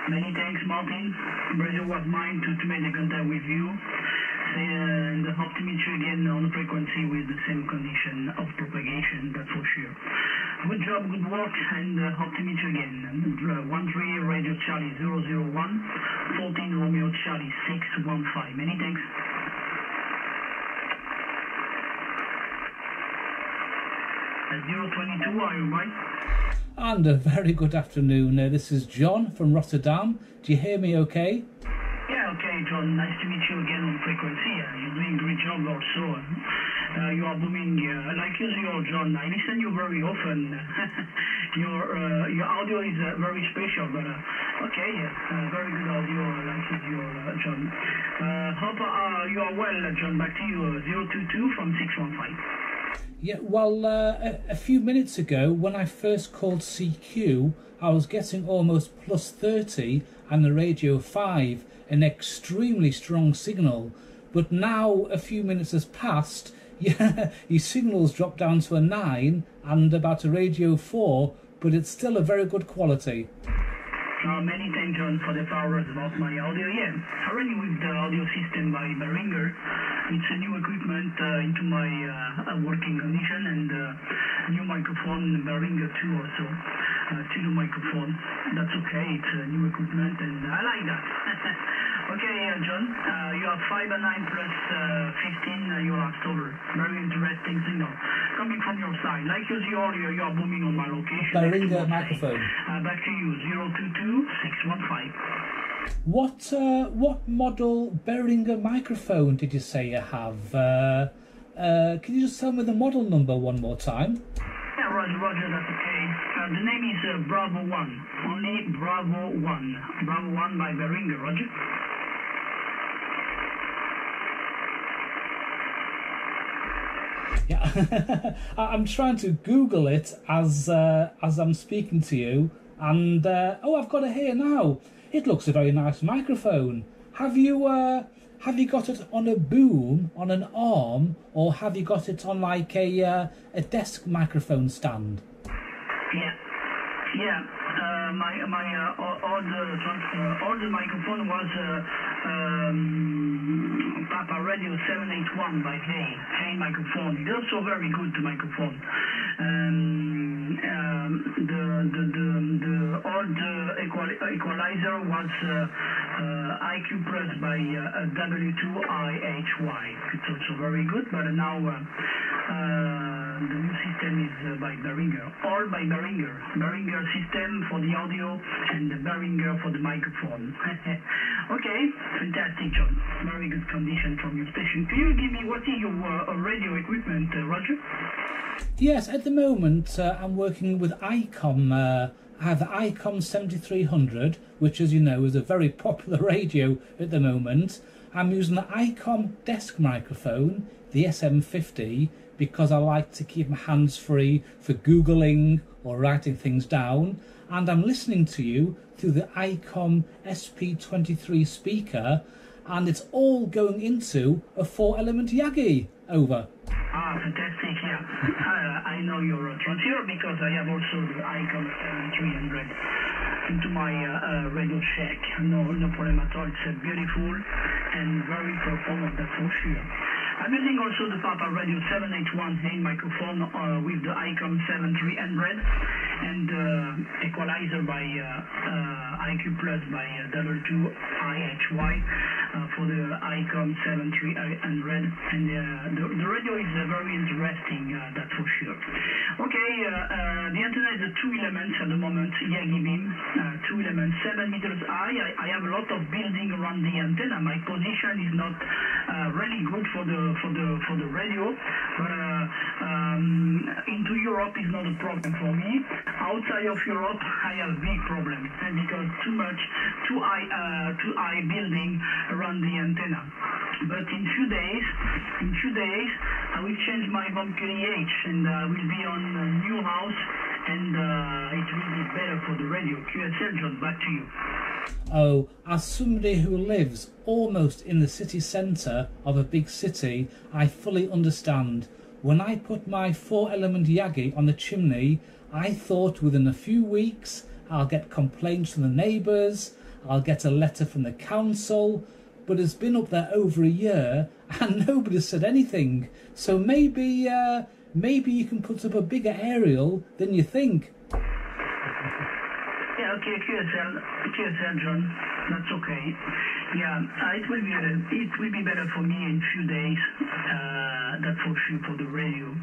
Many thanks, Martin. Pleasure was mine to make the contact with you. And hope to meet you again on the frequency with the same condition of propagation, that's for sure. Good job, good work, and hope to meet you again. 13 Radio Charlie 001, 14 Romeo Charlie 615. Many thanks. 022, are you right? And a very good afternoon. This is John from Rotterdam. Do you hear me okay? Yeah, okay, John. Nice to meet you again on frequency. You're doing a great job also. You are booming like usual, John. I listen you very often. Your audio is very special, but okay, very good audio like usual, John. Hope you are well, John. Back to you, 022 from 615. Yeah, well, a few minutes ago, when I first called CQ, I was getting almost plus 30 and the radio 5, an extremely strong signal. But now a few minutes has passed, yeah, your signal's dropped down to a 9 and about a radio 4, but it's still a very good quality. Many thanks, John, for the flowers about my audio. Yeah, already with the audio system by Behringer. It's a new equipment into my working condition, and new microphone Behringer 2 also. Studio microphone. That's okay, it's new equipment, and I like that. Okay, John, you have 5 and 9 plus 15, you last over. Very interesting signal. Coming from your side. Like usual, you are booming on my location. Behringer microphone. Back to you, 022 615. What model Behringer microphone did you say you have? Can you just tell me the model number one more time? Yeah, Roger, that's okay. The name is Bravo 1. Only Bravo 1. Bravo 1 by Behringer, Roger. Yeah, I'm trying to Google it as I'm speaking to you, and oh, I've got it here now. It looks a very nice microphone. Have you got it on a boom, on an arm, or have you got it on like a desk microphone stand? Yeah. My all the microphone was Papa Radio 781 by Hay microphone. It's also very good microphone. The old equalizer was IQ Plus by W2IHY. It's also very good, but now the new system is by Behringer. All by Behringer. Behringer system for the audio and the Behringer for the microphone. Okay, fantastic, John. Very good condition from your station. Can you give me what is your radio equipment, Roger? Yes, at the moment I'm working with ICOM. I have the ICOM 7300, which, as you know, is a very popular radio at the moment. I'm using the ICOM desk microphone, the SM50, because I like to keep my hands free for Googling or writing things down. And I'm listening to you through the ICOM SP23 speaker, and it's all going into a 4-element Yagi. Over. Fantastic, yeah. I know your transfer because I have also the ICOM 7300 into my radio check. No problem at all. It's beautiful and very performant, that's for sure. I'm using also the Papa Radio 781 Hay microphone with the ICOM 7300 and equalizer by IQ Plus by W2IHY for the ICOM 7300, and the radio is very interesting, that's for sure. Okay, the antenna is 2 elements at the moment, Yagi beam, 2 elements, 7 meters high. I have a lot of building around the antenna. My position is not really good for the radio, but into Europe is not a problem for me. Outside of Europe, I have a big problem because too high building around the antenna. But in few days, I will change my bomb KDH and I will be on a new house, and it will be better for the radio. QSL, John, back to you. Oh, as somebody who lives almost in the city centre of a big city, I fully understand. When I put my 4-element Yagi on the chimney, I thought within a few weeks I'll get complaints from the neighbours, I'll get a letter from the council, but it's been up there over a year and nobody's said anything. So maybe you can put up a bigger aerial than you think. Yeah, okay, QSL, John. That's okay. Yeah, it will be better for me in few days. That's for sure for the radio.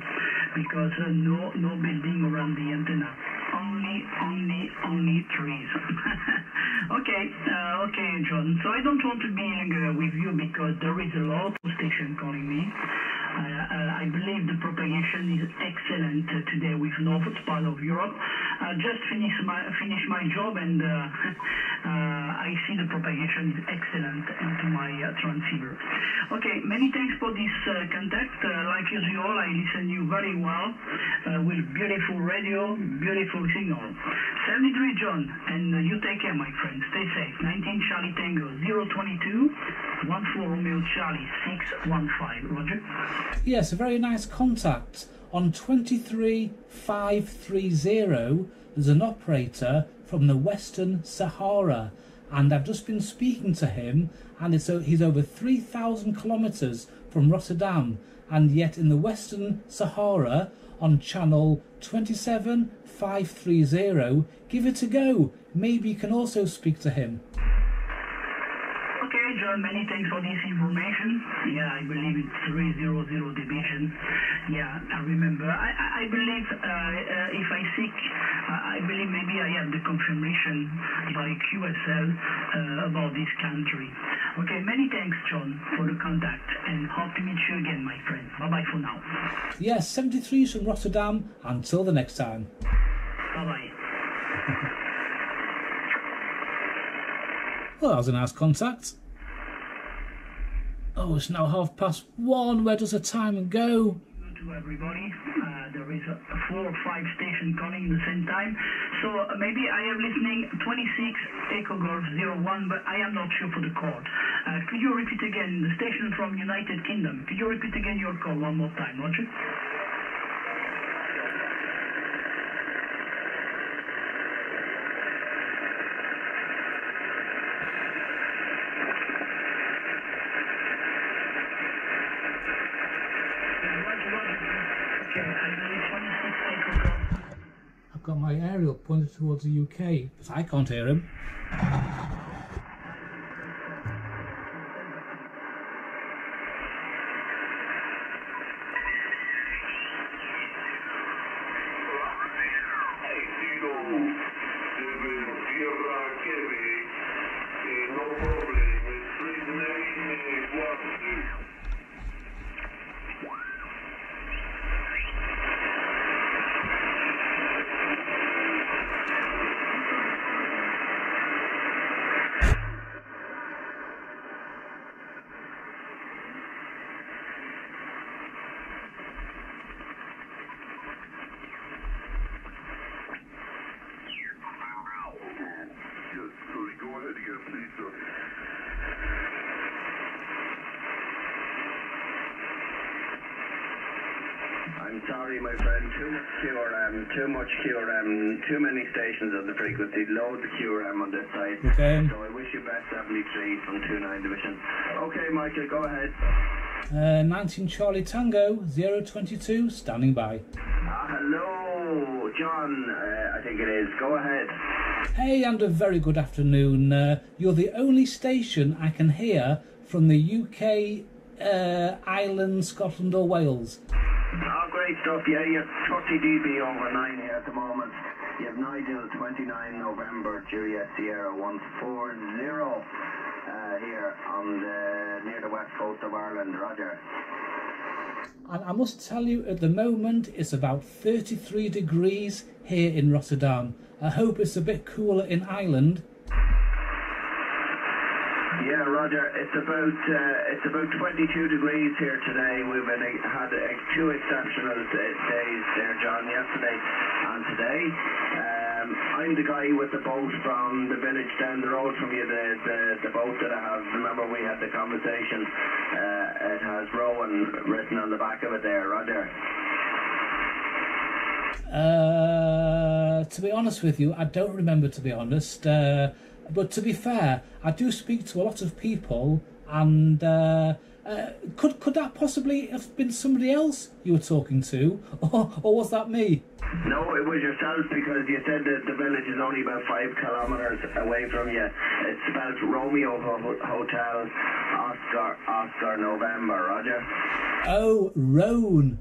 because no building around the antenna. Only trees. Okay, John. So I don't want to be longer with you because there is a lot of station calling me. I believe the propagation is excellent today with north part of Europe. I just finished my job and I see the propagation is excellent into my transceiver. Okay, many thanks for this contact. Like usual, I listen you very well with beautiful radio, beautiful signal. 73 John, and you take care, my friend. Stay safe. 19 Charlie Tango 022 14 Romeo Charlie 615. Roger. Yes, a very nice contact. On 23530, there's an operator from the Western Sahara, and I've just been speaking to him, and he's over 3,000 kilometers from Rotterdam, and yet in the Western Sahara on channel 27530, give it a go. Maybe you can also speak to him. Okay, John, many thanks for this information. Yeah, I believe it's 300 division. Yeah, I remember. I believe if I seek, I believe maybe I have the confirmation by QSL about this country. Okay, many thanks, John, for the contact, and hope to meet you again, my friend. Bye-bye for now. Yes, 73 from Rotterdam. Until the next time. Bye-bye. Well, that was a nice contact. Oh, it's now 1:30. Where does the time go? To everybody, there is 4 or 5 stations calling at the same time. So maybe I am listening 26 Echo Golf 01, but I am not sure for the code. Could you repeat again the station from United Kingdom? Could you repeat again your call one more time, Roger? I've got my aerial pointed towards the UK, but I can't hear him. I'm sorry, my friend. Too much QRM, too many stations of the frequency, loads of QRM on this side. Okay. So I wish you best 73 from 29 Division. Okay, Michael, go ahead. 19 Charlie Tango 022, standing by. Hello, John, I think it is. Go ahead. Hey, and a very good afternoon. You're the only station I can hear from the UK, Ireland, Scotland or Wales. Oh, great stuff. Yeah, you have 30 dB over 9 here at the moment. You have Nigel 29 November, Juliet Sierra 140 here on near the west coast of Ireland. Roger. And I must tell you, at the moment, it's about 33 degrees here in Rotterdam. I hope it's a bit cooler in Ireland. Yeah, Roger. It's about 22 degrees here today. We've had 2 exceptional days there, John, yesterday and today. I'm the guy with the boat from the village down the road from you, the boat that I have. Remember we had the conversation. It has Rowan written on the back of it there, Roger. To be honest with you, I don't remember, to be honest. But to be fair, I do speak to a lot of people, and could that possibly have been somebody else you were talking to, or was that me? No, it was yourself, because you said that the village is only about 5 kilometres away from you. It's spelled Romeo Hotel Oscar November, Roger. Oh, Rhone.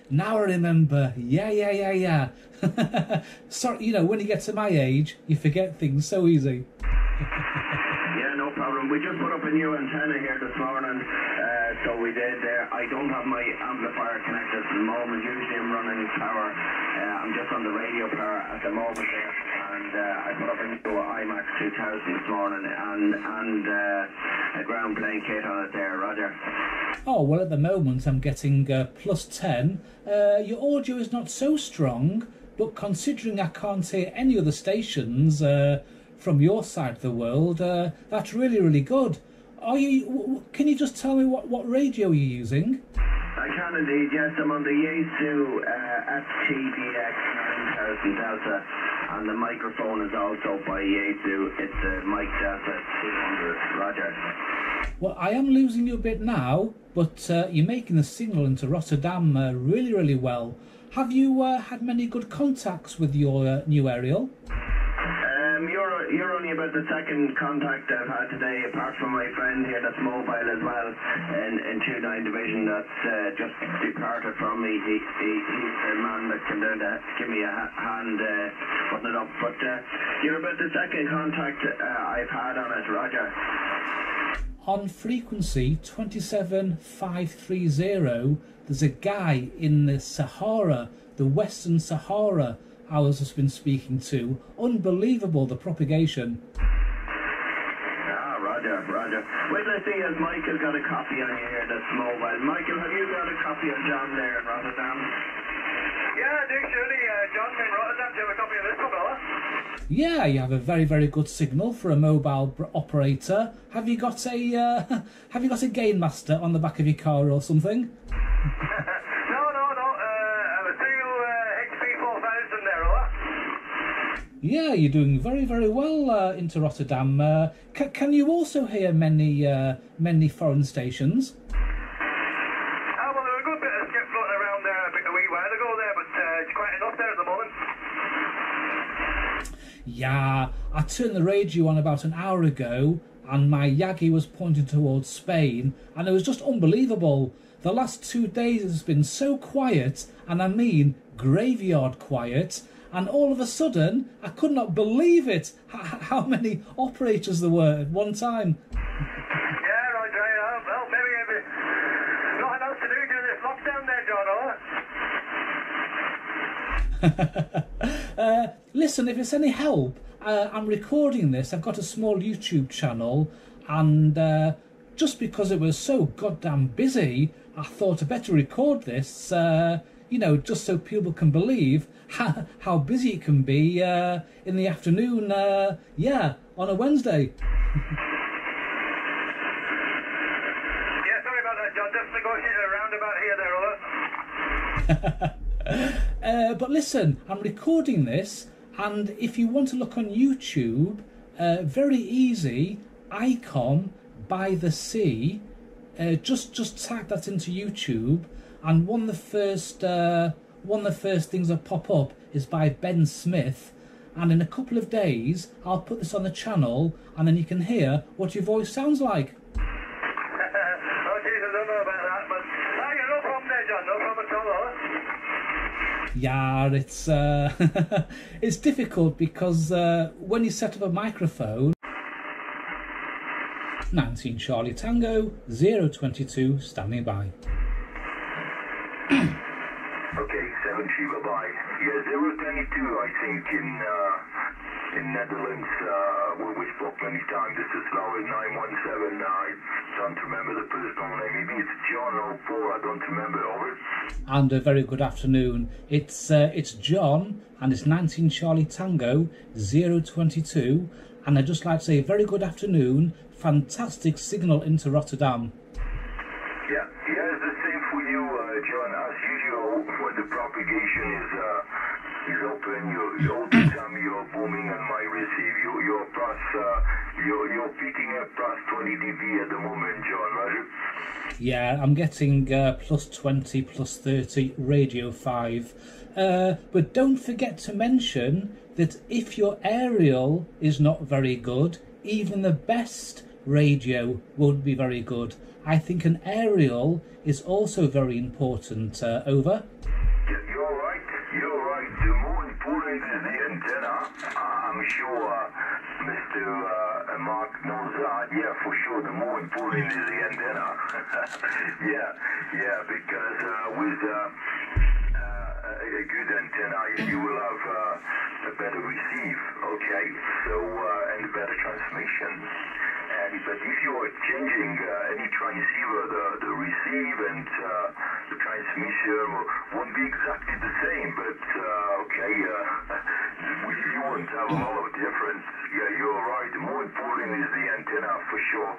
Now I remember. Yeah. Sorry, you know, when you get to my age, you forget things so easy. Yeah, no problem. We just put up a new antenna here this morning, so we did there. I don't have my amplifier connected at the moment. Usually I'm running power. I'm just on the radio power at the moment there, and I put up a new IMAX 2000 this morning and a ground plane kit on it there, Roger. Oh, well, at the moment I'm getting plus 10. Your audio is not so strong, but considering I can't hear any other stations from your side of the world, that's really good. Can you just tell me what radio you're using? I can indeed, yes. I'm on the Yaesu FTDX 9000 Delta, and the microphone is also by Yaesu. It's a Mic Delta 200, Roger. Well, I am losing you a bit now, but you're making the signal into Rotterdam really well. Have you had many good contacts with your new aerial? You're only about the second contact I've had today, apart from my friend here that's mobile as well in 29 Division that's just departed from me. He's the man that can give me a hand putting it up. But you're about the second contact I've had on it, Roger. On frequency 27530, there's a guy in the Sahara, the Western Sahara, I was just been speaking to. Unbelievable, the propagation. Ah, Roger. Wait till I see if Michael got a copy on you here that's mobile. Michael, have you got a copy of John there in Rotterdam? Yeah, I do, surely. John's in Rotterdam. Do you have a copy of this one, fella? Yeah, you have a very good signal for a mobile operator. Have you got a gain master on the back of your car or something? Yeah, you're doing very well into Rotterdam. Can you also hear many foreign stations? Well, there was a good bit of skip floating around there a wee while ago there, but it's quite enough there at the moment. Yeah, I turned the radio on about an hour ago, and my Yagi was pointing towards Spain, and it was just unbelievable. The last 2 days has been so quiet, and I mean graveyard quiet. And all of a sudden, I could not believe it, how many operators there were at one time. Yeah, Roger, well, maybe nothing else to do during this lockdown there, John, Listen, if it's any help, I'm recording this. I've got a small YouTube channel, and just because it was so goddamn busy, I thought I'd better record this, you know, just so people can believe how busy it can be in the afternoon, yeah, on a Wednesday. Yeah, sorry about that, John. Just negotiating a roundabout here there, But listen, I'm recording this, and if you want to look on YouTube, very easy, Icon by the Sea, just tag that into YouTube, and one of the first things that pop up is by Ben Smith, and in a couple of days I'll put this on the channel, and then you can hear what your voice sounds like. Oh, jeez, I don't know about that, but yeah, no problem there, John. No problem at all, Yeah, it's difficult because when you set up a microphone. 19 Charlie Tango 022 standing by. Okay, 7 Shiva, bye. Yeah, 022, I think, in Netherlands, where we spoke many times. This is now 917. I don't remember the personal name. Maybe it's John or Paul, I don't remember. Over. And a very good afternoon. It's John, and it's 19 Charlie Tango 022. And I'd just like to say a very good afternoon. Fantastic signal into Rotterdam. Yeah, it's the same for you, John. As usual, when the propagation is open, all the time you're booming on my receive. You're peaking at plus 20 dB at the moment, John, right? Yeah, I'm getting plus 20, plus 30, Radio 5. But don't forget to mention that if your aerial is not very good, even the best radio won't be very good. I think an aerial is also very important. Over. You're right. You're right. The more important is the antenna. I'm sure Mr. Mark knows that. Yeah, for sure. The more important is the antenna. yeah, because with a good antenna, you will have a better receive. Okay, so and a better transmission. But if you are changing any transceiver, the receive and the transmission won't be exactly the same. But okay, you won't have a lot of difference. Yeah, you're right. The more important is the antenna for sure.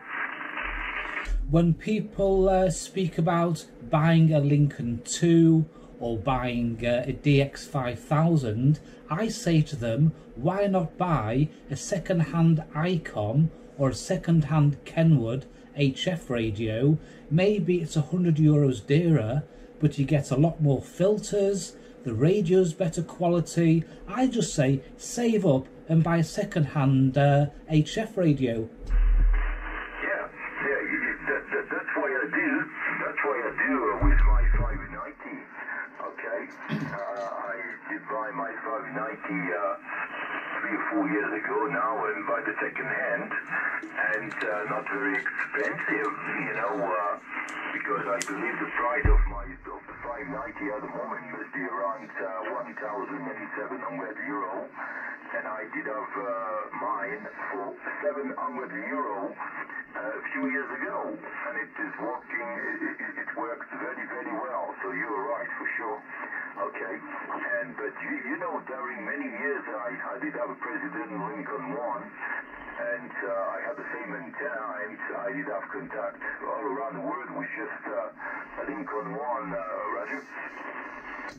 When people speak about buying a Lincoln 2 or buying a DX5000, I say to them, why not buy a second-hand ICOM or a second-hand Kenwood HF radio? Maybe it's €100 dearer, but you get a lot more filters, the radio's better quality. I just say save up and buy a second-hand HF radio. That's why I do. That's why I do with my 590. Okay, I did buy my 590 3 or 4 years ago now, and by the second hand, and not very expensive, because I believe the price of the 590 at the moment must be around €1,700, and I did have mine for €700 a few years ago, and it is working. It works very, very well. So you're right for sure. Okay, but during many years I did have a President Lincoln 1, and I had the same antenna, and I did have contact all around the world with just a Lincoln 1. Roger.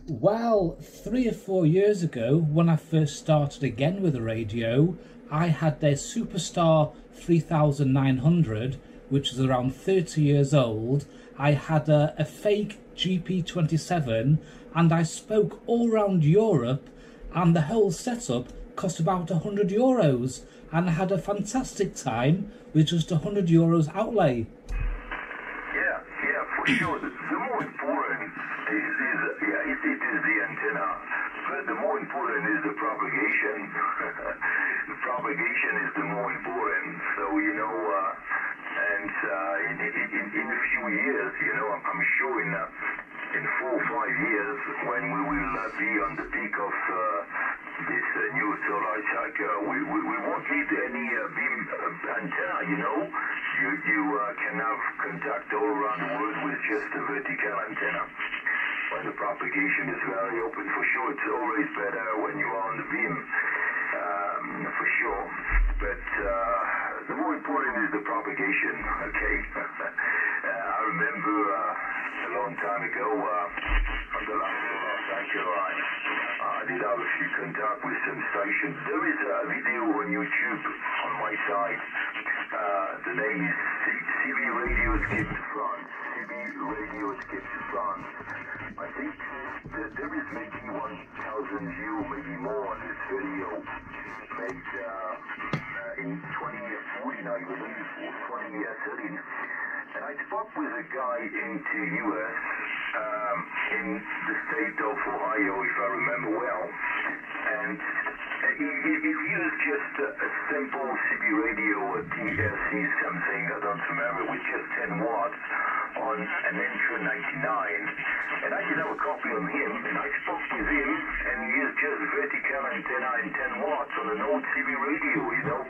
Well, 3 or 4 years ago, when I first started again with the radio, I had their Superstar 3900, which is around 30 years old. I had a fake GP27, and I spoke all around Europe, and the whole setup cost about €100, and I had a fantastic time with just €100 outlay. Yeah, for sure. The more important it is the antenna, but the more important is the propagation. The propagation is the more important. So and in a few years, I'm sure in 4 or 5 years, when we will be on the peak of this new solar cycle, we won't need any beam antenna. You can have contact all around the world with just a vertical antenna. When the propagation is very open, for sure, it's always better when you are on the beam, for sure. But the more important is the propagation. Okay. I remember a long time ago, on the last solar cycle, I did have a few contact with some stations. There is a video on YouTube on my site. The name is CB Radio Escape to France. CB Radio Escape to France. I think there is maybe 1,000 views, maybe more on this video, made in 2014, I believe, or 2013. And I spoke with a guy in the US, in the state of Ohio, if I remember well, and he used just a simple CB radio, a TSC something, I don't remember, with just 10 watts on an Intra 99. And I did have a copy of him, and I spoke with him, and he used just vertical antenna and 10 watts on an old CB radio,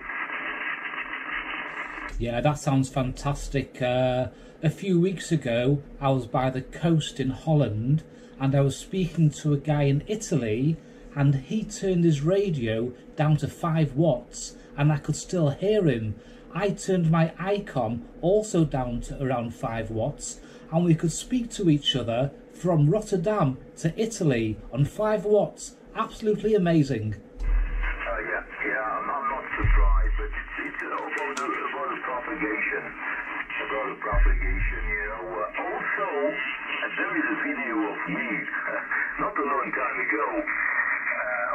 Yeah, that sounds fantastic. A few weeks ago, I was by the coast in Holland, and I was speaking to a guy in Italy, and he turned his radio down to 5 watts, and I could still hear him. I turned my ICOM also down to around 5 watts, and we could speak to each other from Rotterdam to Italy on 5 watts. Absolutely amazing. I'm not surprised, but it's about the propagation. About the propagation, Also, there is a video of me, not a long time ago,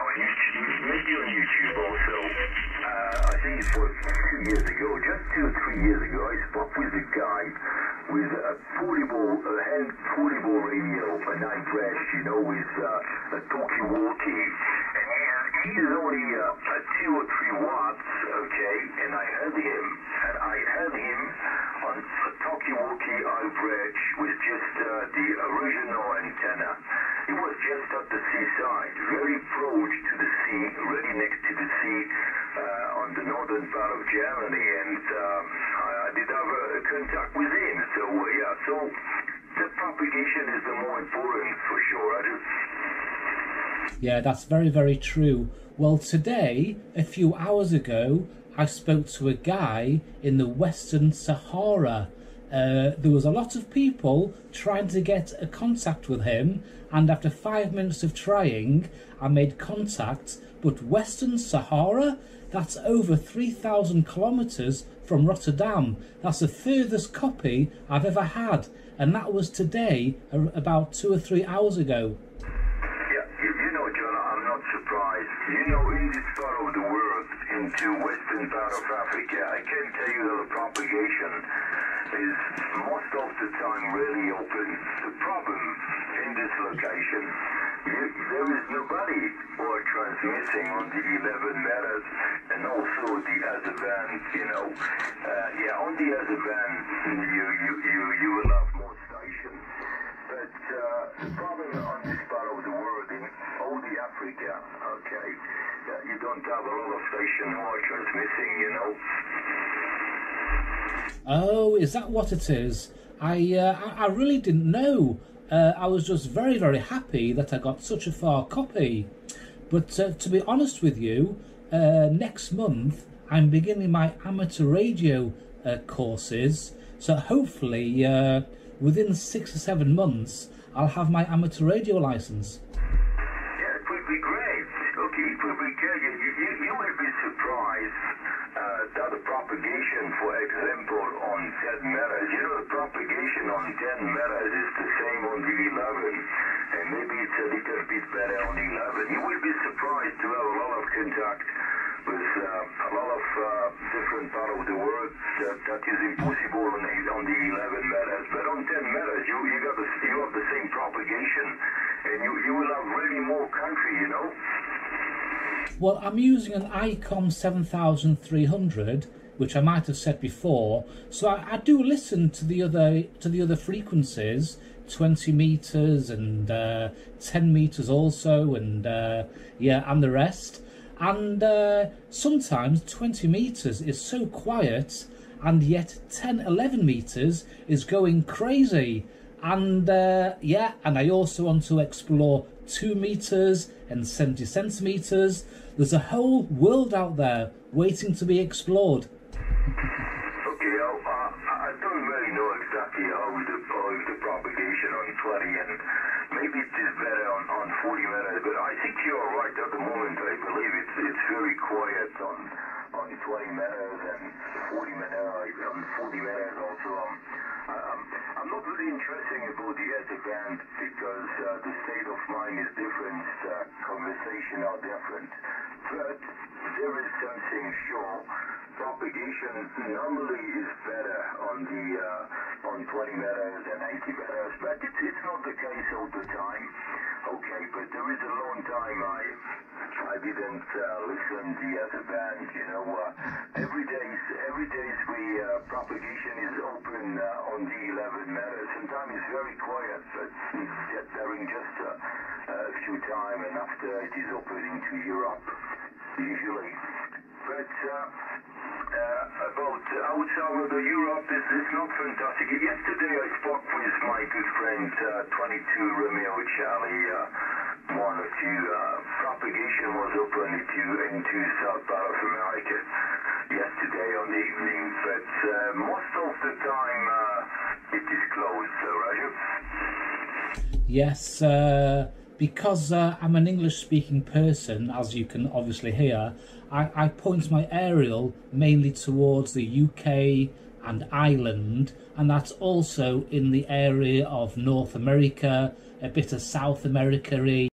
on maybe on YouTube also. I think it was 2 years ago, just 2 or 3 years ago, I spoke with a guy with a hand portable radio, a night flash, you know, with a talkie-walkie. And he's only 2 or 3 watts, okay, and I heard him on a talkie-walkie average with just the original antenna. It was just at the seaside, very approach to the sea, really next to the sea, on the northern part of Germany, and I did have a contact with him. So yeah, so the propagation is the more important for sure. Yeah, that's very, very true. Well, today, a few hours ago, I spoke to a guy in the Western Sahara. There was a lot of people trying to get a contact with him, and after 5 minutes of trying, I made contact. But Western Sahara, that's over 3,000 kilometers from Rotterdam. That's the furthest copy I've ever had, and that was today, about 2 or 3 hours ago. You know, John, I'm not surprised. You know, in this part of the world, into western part of Africa, I can tell you that the propagation is most of the time really open. The problem in this location, there is nobody who are transmitting on the 11 meters, and also the other band, you know. Yeah, on the other band, you will have more stations. But the problem on this part of the world, in all the Africa, okay, you don't have a lot of stations who are transmitting, you know. Oh, is that what it is? I really didn't know. I was just very, very happy that I got such a far copy. But to be honest with you, next month I'm beginning my amateur radio courses. So hopefully within 6 or 7 months I'll have my amateur radio license. Yeah, it would be great. Okay, it would be good. You will be surprised that the propagation, for example, on 10 meters, you know, the propagation on 10 meters is the same on the 11, and maybe it's a little bit better on the 11. You will be surprised to have a lot of contact with a lot of different parts of the world that is impossible on the 11 meters. But on 10 meters, you have the same propagation, and you will have really more country, you know. Well, I'm using an ICOM 7300, which I might have said before, so I do listen to the other frequencies, 20 meters and 10 meters also, and yeah, and the rest. And sometimes 20 meters is so quiet, and yet 10-11 meters is going crazy. And yeah, and I also want to explore 2 meters and 70 centimeters. There's a whole world out there waiting to be explored. Okay, I don't really know exactly how the propagation on 20, and maybe it is better on 40 meters, but I think you're right at the moment. I believe it's very quiet on 20 meters and 40 meters, on 40 meters also. I'm not really interested about the other band because the state of mind is different, conversation are different. But there is something sure. Propagation normally is better on 20 meters and 80 meters, but it's not the case all the time. Okay, but there is a long time I didn't listen to the other band. You know, every day propagation is open on the 11 meters. Sometimes it's very quiet, but it's during just a few time, and after it is open into Europe usually. But about outside of Europe is not fantastic. Yesterday I spoke with my good friend 22 Romeo Charlie 1 or 2. Propagation was open into South part of America yesterday on the evening, but most of the time it is closed, Roger. Yes, because I'm an English-speaking person, as you can obviously hear, I point my aerial mainly towards the UK and Ireland, and that's also in the area of North America, a bit of South America,